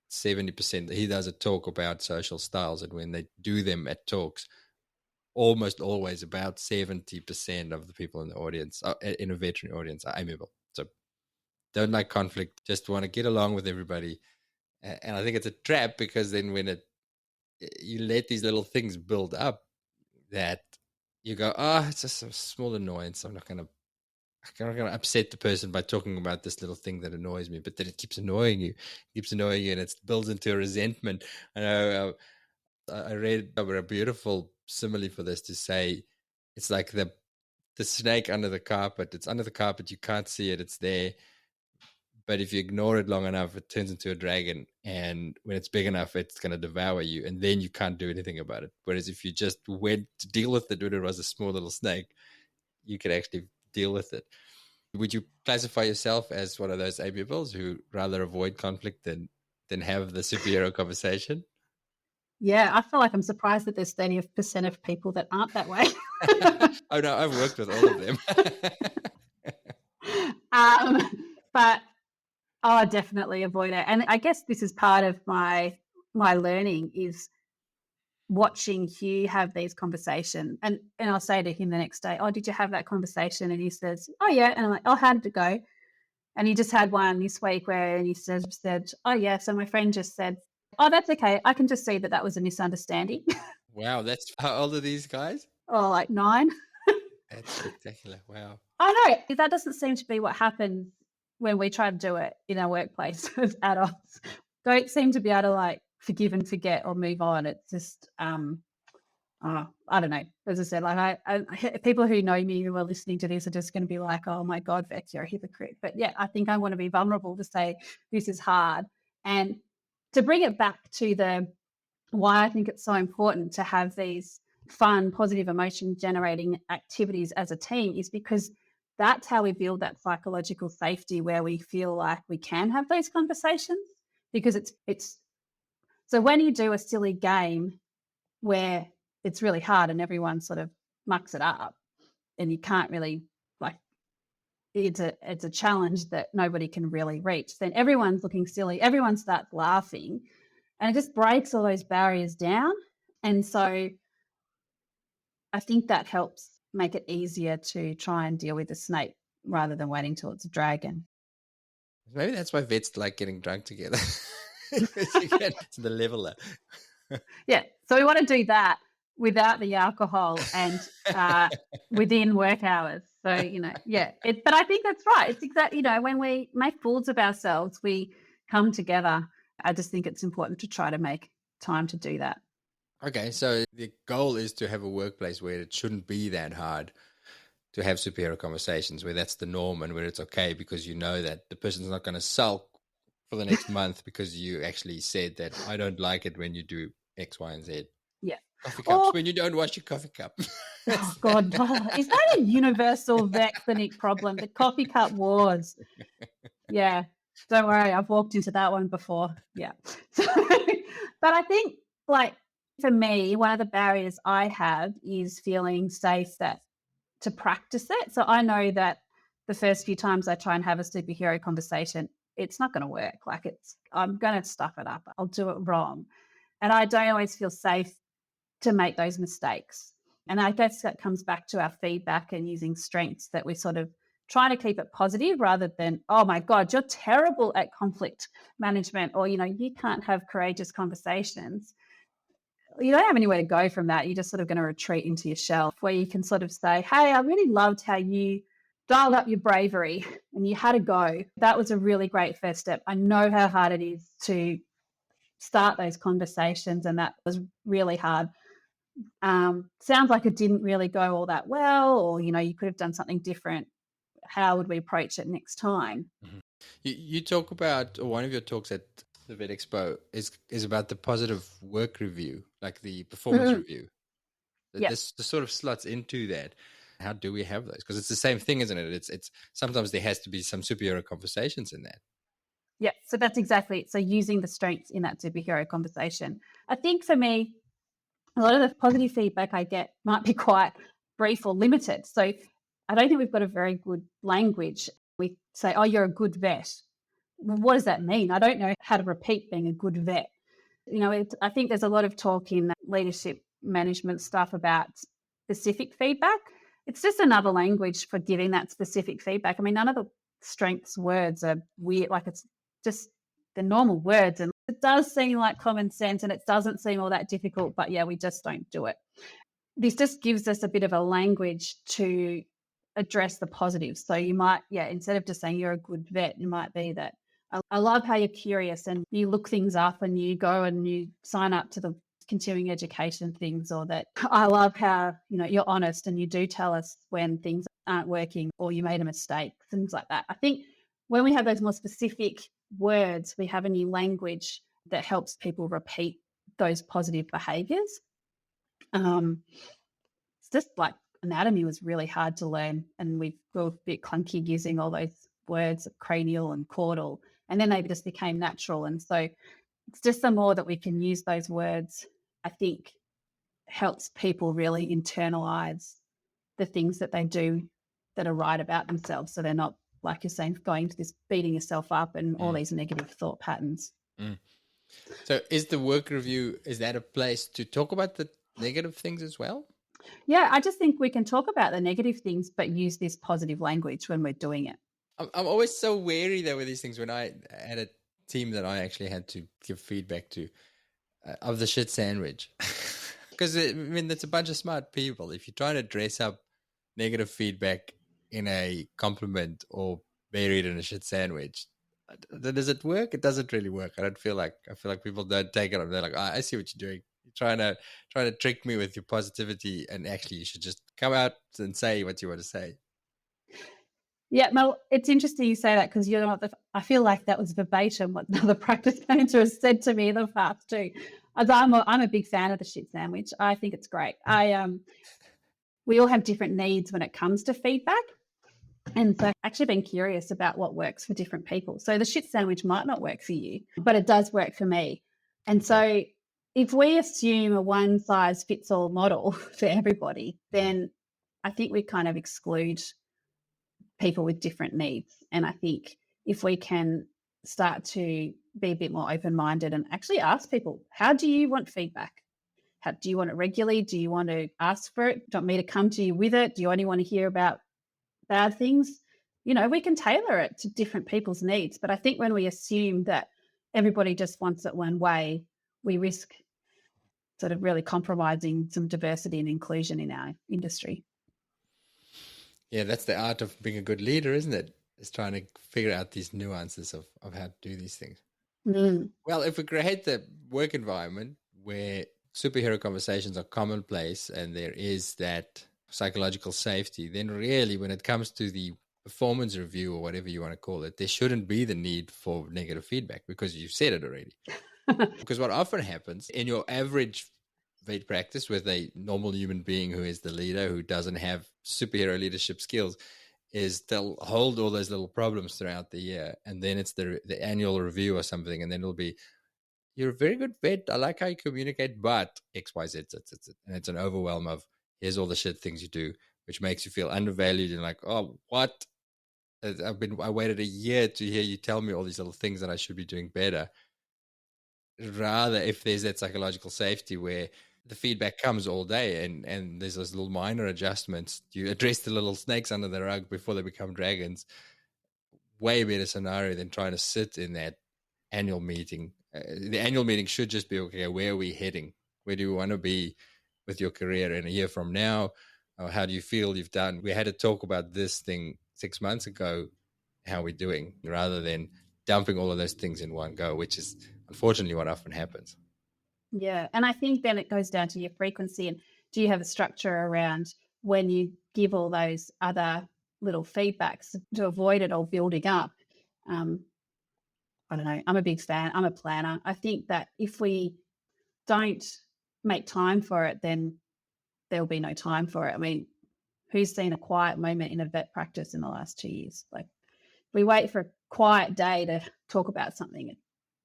70%. He does a talk about social styles, and when they do them at talks, almost always about 70% of the people in the audience, in a veterinary audience, are amiable. So don't like conflict, just want to get along with everybody. And I think it's a trap, because then when you let these little things build up, that you go, it's just a small annoyance. I'm not going to upset the person by talking about this little thing that annoys me. But then it keeps annoying you, and it builds into a resentment. I know I read a beautiful simile for this, to say it's like the snake under the carpet. It's under the carpet, you can't see it, it's there. But if you ignore it long enough, it turns into a dragon. And when it's big enough, it's going to devour you. And then you can't do anything about it. Whereas if you just went to deal with it when it was a small little snake, you could actually deal with it. Would you classify yourself as one of those amiables who rather avoid conflict than have the superhero conversation? Yeah, I feel like I'm surprised that there's 30% of people that aren't that way. Oh, no, I've worked with all of them. But I definitely avoid it. And I guess this is part of my learning, is watching Hugh have these conversations. And I'll say to him the next day, oh, did you have that conversation? And he says, oh, yeah. And I'm like, oh, how did it go? And he just had one this week where he said, oh, yeah. So my friend just said, oh, that's okay. I can just see that was a misunderstanding. Wow. How old are these guys? Oh, like 9. That's spectacular. Wow. I know. That doesn't seem to be what happens when we try to do it in our workplace as adults. Don't seem to be able to like forgive and forget or move on. It's just, I don't know. As I said, like people who know me who are listening to this are just going to be like, oh my God, Vex, you're a hypocrite. But yeah, I think I want to be vulnerable to say this is hard. And to bring it back to why I think it's so important to have these fun, positive emotion generating activities as a team, is because that's how we build that psychological safety, where we feel like we can have those conversations. Because it's so when you do a silly game where it's really hard and everyone sort of mucks it up and you can't really, like, it's a challenge that nobody can really reach, then everyone's looking silly, everyone starts laughing, and it just breaks all those barriers down. And so I think that helps make it easier to try and deal with the snake rather than waiting till it's a dragon. Maybe that's why vets like getting drunk together. Because you get to the leveler. Yeah. So we want to do that without the alcohol and within work hours. So, yeah. But I think that's right. It's exactly, when we make fools of ourselves, we come together. I just think it's important to try to make time to do that. Okay. So the goal is to have a workplace where it shouldn't be that hard to have superhero conversations where that's the norm and where it's okay because you know that the person's not going to sulk for the next month because you actually said that I don't like it when you do X, Y, and Z. Yeah. Coffee cups, Or, when you don't wash your coffee cup. oh God, is that a universal Vexenic problem? The coffee cup wars. Yeah. Don't worry, I've walked into that one before. Yeah. So, but I think, like, for me, one of the barriers I have is feeling safe to practice it. So I know that the first few times I try and have a superhero conversation, it's not going to work. Like, I'm going to stuff it up. I'll do it wrong. And I don't always feel safe to make those mistakes. And I guess that comes back to our feedback and using strengths, that we're sort of trying to keep it positive rather than, oh my God, you're terrible at conflict management, or, you can't have courageous conversations. You don't have anywhere to go from that. You're just sort of going to retreat into your shell, where you can sort of say, hey, I really loved how you dialed up your bravery and you had a go. That was a really great first step. I know how hard it is to start those conversations, and that was really hard. Sounds like it didn't really go all that well, or, you could have done something different. How would we approach it next time? Mm-hmm. You talk about, or one of your talks at the Vet Expo is about the positive work review, like the performance review. Yeah. This sort of slots into that. How do we have those? Because it's the same thing, isn't it? It's sometimes there has to be some superhero conversations in that. Yeah, so that's exactly it. So using the strengths in that superhero conversation. I think for me, a lot of the positive feedback I get might be quite brief or limited. So I don't think we've got a very good language. We say, oh, you're a good vet. Well, what does that mean? I don't know how to repeat being a good vet. I think there's a lot of talk in leadership management stuff about specific feedback. It's just another language for giving that specific feedback. I mean, none of the strengths words are weird. Like, it's just the normal words. And it does seem like common sense, and it doesn't seem all that difficult, but yeah, we just don't do it. This just gives us a bit of a language to address the positives. So you might, instead of just saying you're a good vet, it might be that I love how you're curious and you look things up and you go and you sign up to the continuing education things, or that I love how, you're honest and you do tell us when things aren't working or you made a mistake, things like that. I think when we have those more specific words, we have a new language that helps people repeat those positive behaviors. It's just like anatomy was really hard to learn, and we were a bit clunky using all those words, cranial and caudal, and then they just became natural. And so it's just the more that we can use those words, I think, helps people really internalize the things that they do that are right about themselves. So they're not, like you're saying, going to this beating yourself up and all these negative thought patterns. So is the work review, is that a place to talk about the negative things as well? Yeah, I just think we can talk about the negative things, but use this positive language when we're doing it. I'm always so wary though with these things. When I had a team that I actually had to give feedback to of the shit sandwich, because it's a bunch of smart people. If you're trying to dress up negative feedback in a compliment or bury it in a shit sandwich, does it work? It doesn't really work. I feel like people don't take it. They're like, I see what you're doing. You're trying to trick me with your positivity, and actually you should just come out and say what you want to say. Yeah, Mel, it's interesting you say that, because I feel like that was verbatim what another practice manager has said to me in the past too. As I'm a big fan of the shit sandwich. I think it's great. We all have different needs when it comes to feedback. And so I've actually been curious about what works for different people. So the shit sandwich might not work for you, but it does work for me. And so if we assume a one size fits all model for everybody, then I think we kind of exclude people with different needs. And I think if we can start to be a bit more open-minded and actually ask people, how do you want feedback? How do you want it regularly? Do you want to ask for it? Do you want me to come to you with it? Do you only want to hear about bad things? We can tailor it to different people's needs. But I think when we assume that everybody just wants it one way, we risk sort of really compromising some diversity and inclusion in our industry. Yeah, that's the art of being a good leader, isn't it? Is trying to figure out these nuances of how to do these things. Well, if we create the work environment where superhero conversations are commonplace and there is that psychological safety, then really when it comes to the performance review or whatever you want to call it, there shouldn't be the need for negative feedback because you said it already. Because what often happens in your average vet practice with a normal human being who is the leader, who doesn't have superhero leadership skills, is they'll hold all those little problems throughout the year. And then it's the annual review or something. And then it'll be, you're a very good vet. I like how you communicate, but X, Y, Z. And it's an overwhelm of, here's all the shit things you do, which makes you feel undervalued. And like, oh, what? I waited a year to hear you tell me all these little things that I should be doing better. Rather, if there's that psychological safety where the feedback comes all day and there's those little minor adjustments, you address the little snakes under the rug before they become dragons. Way better scenario than trying to sit in that annual meeting. The annual meeting should just be, okay, where are we heading? Where do you want to be with your career in a year from now? Or how do you feel you've done? We had to talk about this thing 6 months ago. How are we doing? Rather than dumping all of those things in one go, which is unfortunately what often happens. Yeah. And I think then it goes down to your frequency. And do you have a structure around when you give all those other little feedbacks to avoid it all building up? I don't know. I'm a big fan. I'm a planner. I think that if we don't make time for it, then there'll be no time for it. I mean, who's seen a quiet moment in a vet practice in the last 2 years? Like, we wait for a quiet day to talk about something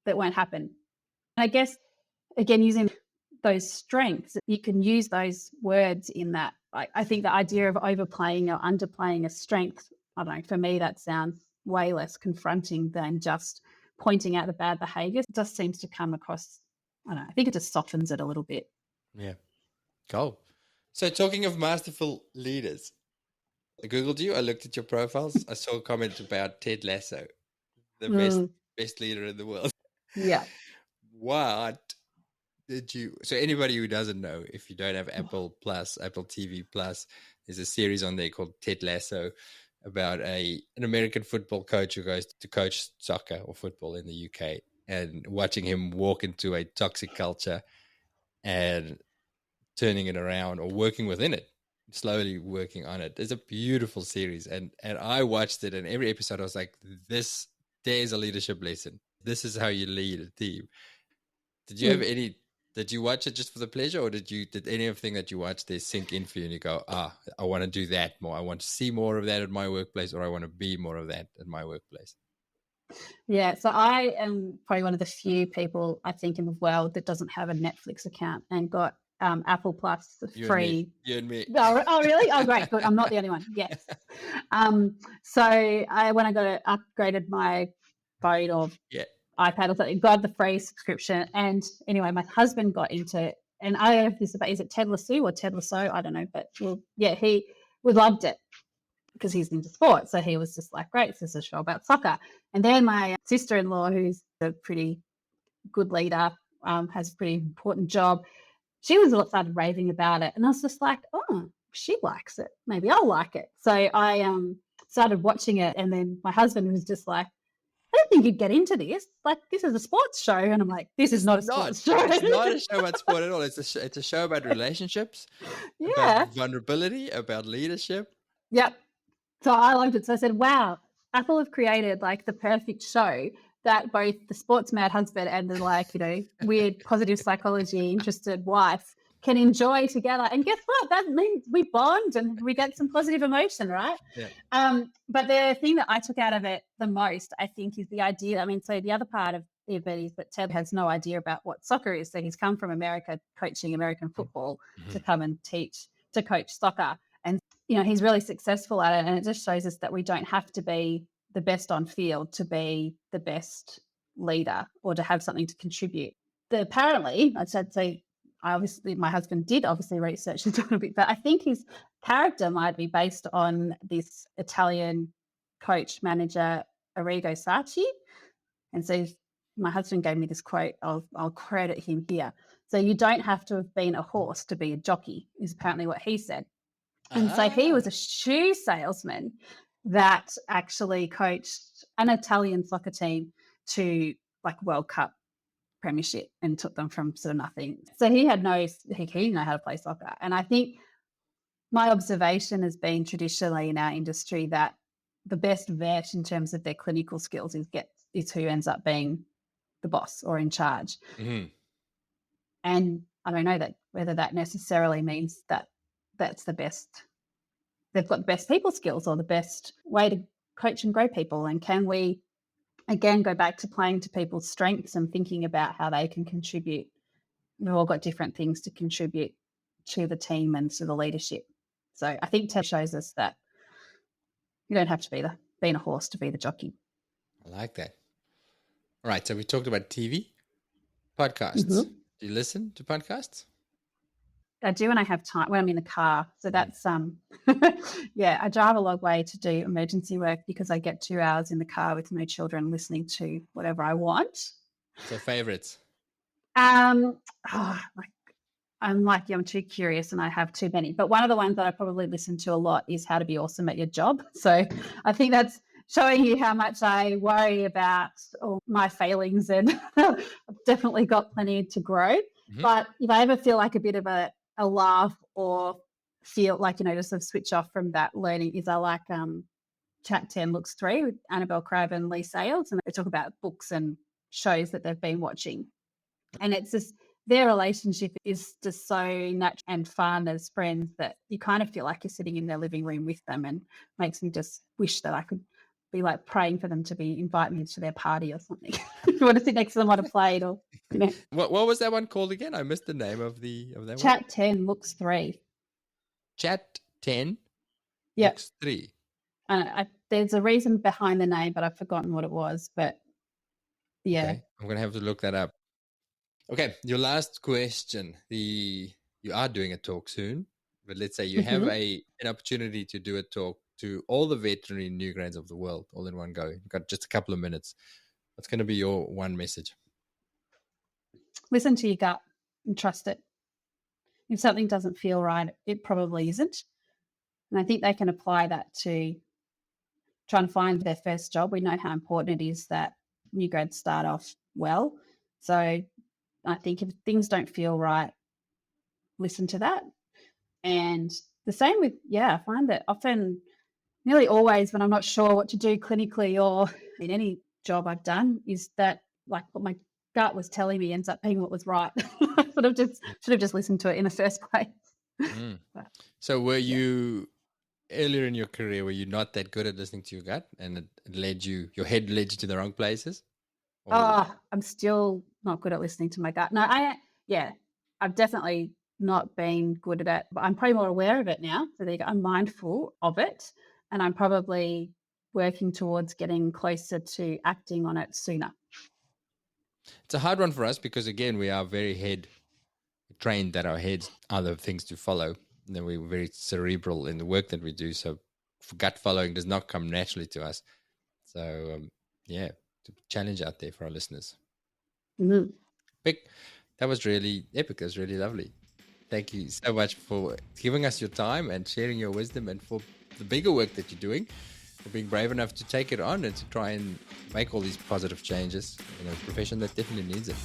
that won't happen. And I guess, again, using those strengths, you can use those words in that. I think the idea of overplaying or underplaying a strength, I don't know, for me, that sounds way less confronting than just pointing out the bad behavior. It just seems to come across, I don't know, I think it just softens it a little bit. Yeah. Cool. So talking of masterful leaders, I Googled you, I looked at your profiles, I saw a comment about Ted Lasso, the best leader in the world. Yeah. What did you, so anybody who doesn't know, if you don't have Apple TV Plus, there's a series on there called Ted Lasso about an American football coach who goes to coach soccer or football in the UK, and watching him walk into a toxic culture and turning it around or working within it, slowly working on it. It's a beautiful series. And I watched it, and every episode I was like, there's a leadership lesson. This is how you lead a team. Did you have did you watch it just for the pleasure, or did anything that you watched there sink in for you and you go, I want to do that more. I want to see more of that at my workplace, or I want to be more of that at my workplace? Yeah, so I am probably one of the few people, I think, in the world that doesn't have a Netflix account and got Apple Plus free. You and me. Oh, really? Oh, great. Good. I'm not the only one. Yes. So when I upgraded my phone or iPad or something, got the free subscription. And anyway, my husband got into it. And I don't know if this is about, is it Ted Lasso or Ted Lasso? I don't know. But he loved it because he's into sports. So he was just like, great, this is a show about soccer. And then my sister-in-law, who's a pretty good leader, has a pretty important job, she started raving about it. And I was just like, oh, she likes it. Maybe I'll like it. So I started watching it. And then my husband was just like, I don't think you'd get into this. Like, this is a sports show. And I'm like, this is not a sports show. It's not a show about sport at all. It's a show about relationships, about vulnerability, about leadership. Yep. So I loved it. So I said, wow, Apple have created like the perfect show that both the sports mad husband and the weird positive psychology interested wife can enjoy together. And guess what? That means we bond and we get some positive emotion, right? Yeah. But the thing that I took out of it the most, I think, is the idea. I mean, so the other part of it is that Ted has no idea about what soccer is. So he's come from America coaching American football to come and coach soccer. And, he's really successful at it. And it just shows us that we don't have to be the best on field to be the best leader or to have something to contribute. Apparently, I'd say, my husband did obviously research this a little bit, but I think his character might be based on this Italian coach manager, Arrigo Sacchi. And so my husband gave me this quote. I'll credit him here. So you don't have to have been a horse to be a jockey, is apparently what he said. And so he was a shoe salesman that actually coached an Italian soccer team to World Cup premiership and took them from sort of nothing. So he know how to play soccer. And I think My observation has been traditionally in our industry that the best vet in terms of their clinical skills is who ends up being the boss or in charge. Mm-hmm. And I don't know that whether that necessarily means that that's the best. They've got the best people skills or the best way to coach and grow people. And can we again go back to playing to people's strengths and thinking about how they can contribute? We've all got different things to contribute to the team and to the leadership. So I think Ted shows us that you don't have to be being a horse to be the jockey. I like that. All right. So we talked about TV, podcasts. Mm-hmm. Do you listen to podcasts? I do when I have time, when I'm in the car. So that's, yeah, I drive a long way to do emergency work because I get 2 hours in the car with no children listening to whatever I want. So favorites? I'm like you, I'm too curious and I have too many. But one of the ones that I probably listen to a lot is How to Be Awesome at Your Job. So I think that's showing you how much I worry about all my failings, and I've definitely got plenty to grow. Mm-hmm. But if I ever feel like a bit of a laugh or feel like, just sort of switch off from that learning, is I like Chat 10 Looks 3 with Annabelle Crabb and Lee Sales, and they talk about books and shows that they've been watching. And it's just their relationship is just so natural and fun as friends that you kind of feel like you're sitting in their living room with them, and makes me just wish that I could be like praying for them to invite me to their party or something. You want to sit next to them on a plate or, What was that one called again? I missed the name of that Chat one. 10 Looks 3. Chat 10 yep. Looks 3. There's a reason behind the name, but I've forgotten what it was. But yeah. Okay. I'm going to have to look that up. Okay. Your last question. You are doing a talk soon, but let's say you have an opportunity to do a talk to all the veterinary newgrains of the world all in one go. You've got just a couple of minutes. What's going to be your one message? Listen to your gut and trust it. If something doesn't feel right, it probably isn't. And I think they can apply that to trying to find their first job. We know how important it is that new grads start off well. So I think if things don't feel right, listen to that. And the same with, I find that often, nearly always, when I'm not sure what to do clinically or in any job I've done, is that like what my gut was telling me ends up being what was right. I should have just listened to it in the first place. So were you earlier in your career, were you not that good at listening to your gut, and your head led you to the wrong places? I'm still not good at listening to my gut. No, I've definitely not been good at it, but I'm probably more aware of it now. So I'm mindful of it, and I'm probably working towards getting closer to acting on it sooner. It's a hard one for us because, again, we are very head trained that our heads are the things to follow. And then we're very cerebral in the work that we do. So gut following does not come naturally to us. So, challenge out there for our listeners. Mm-hmm. That was really epic. That was really lovely. Thank you so much for giving us your time and sharing your wisdom, and for the bigger work that you're doing, for being brave enough to take it on and to try and make all these positive changes in a profession that definitely needs it.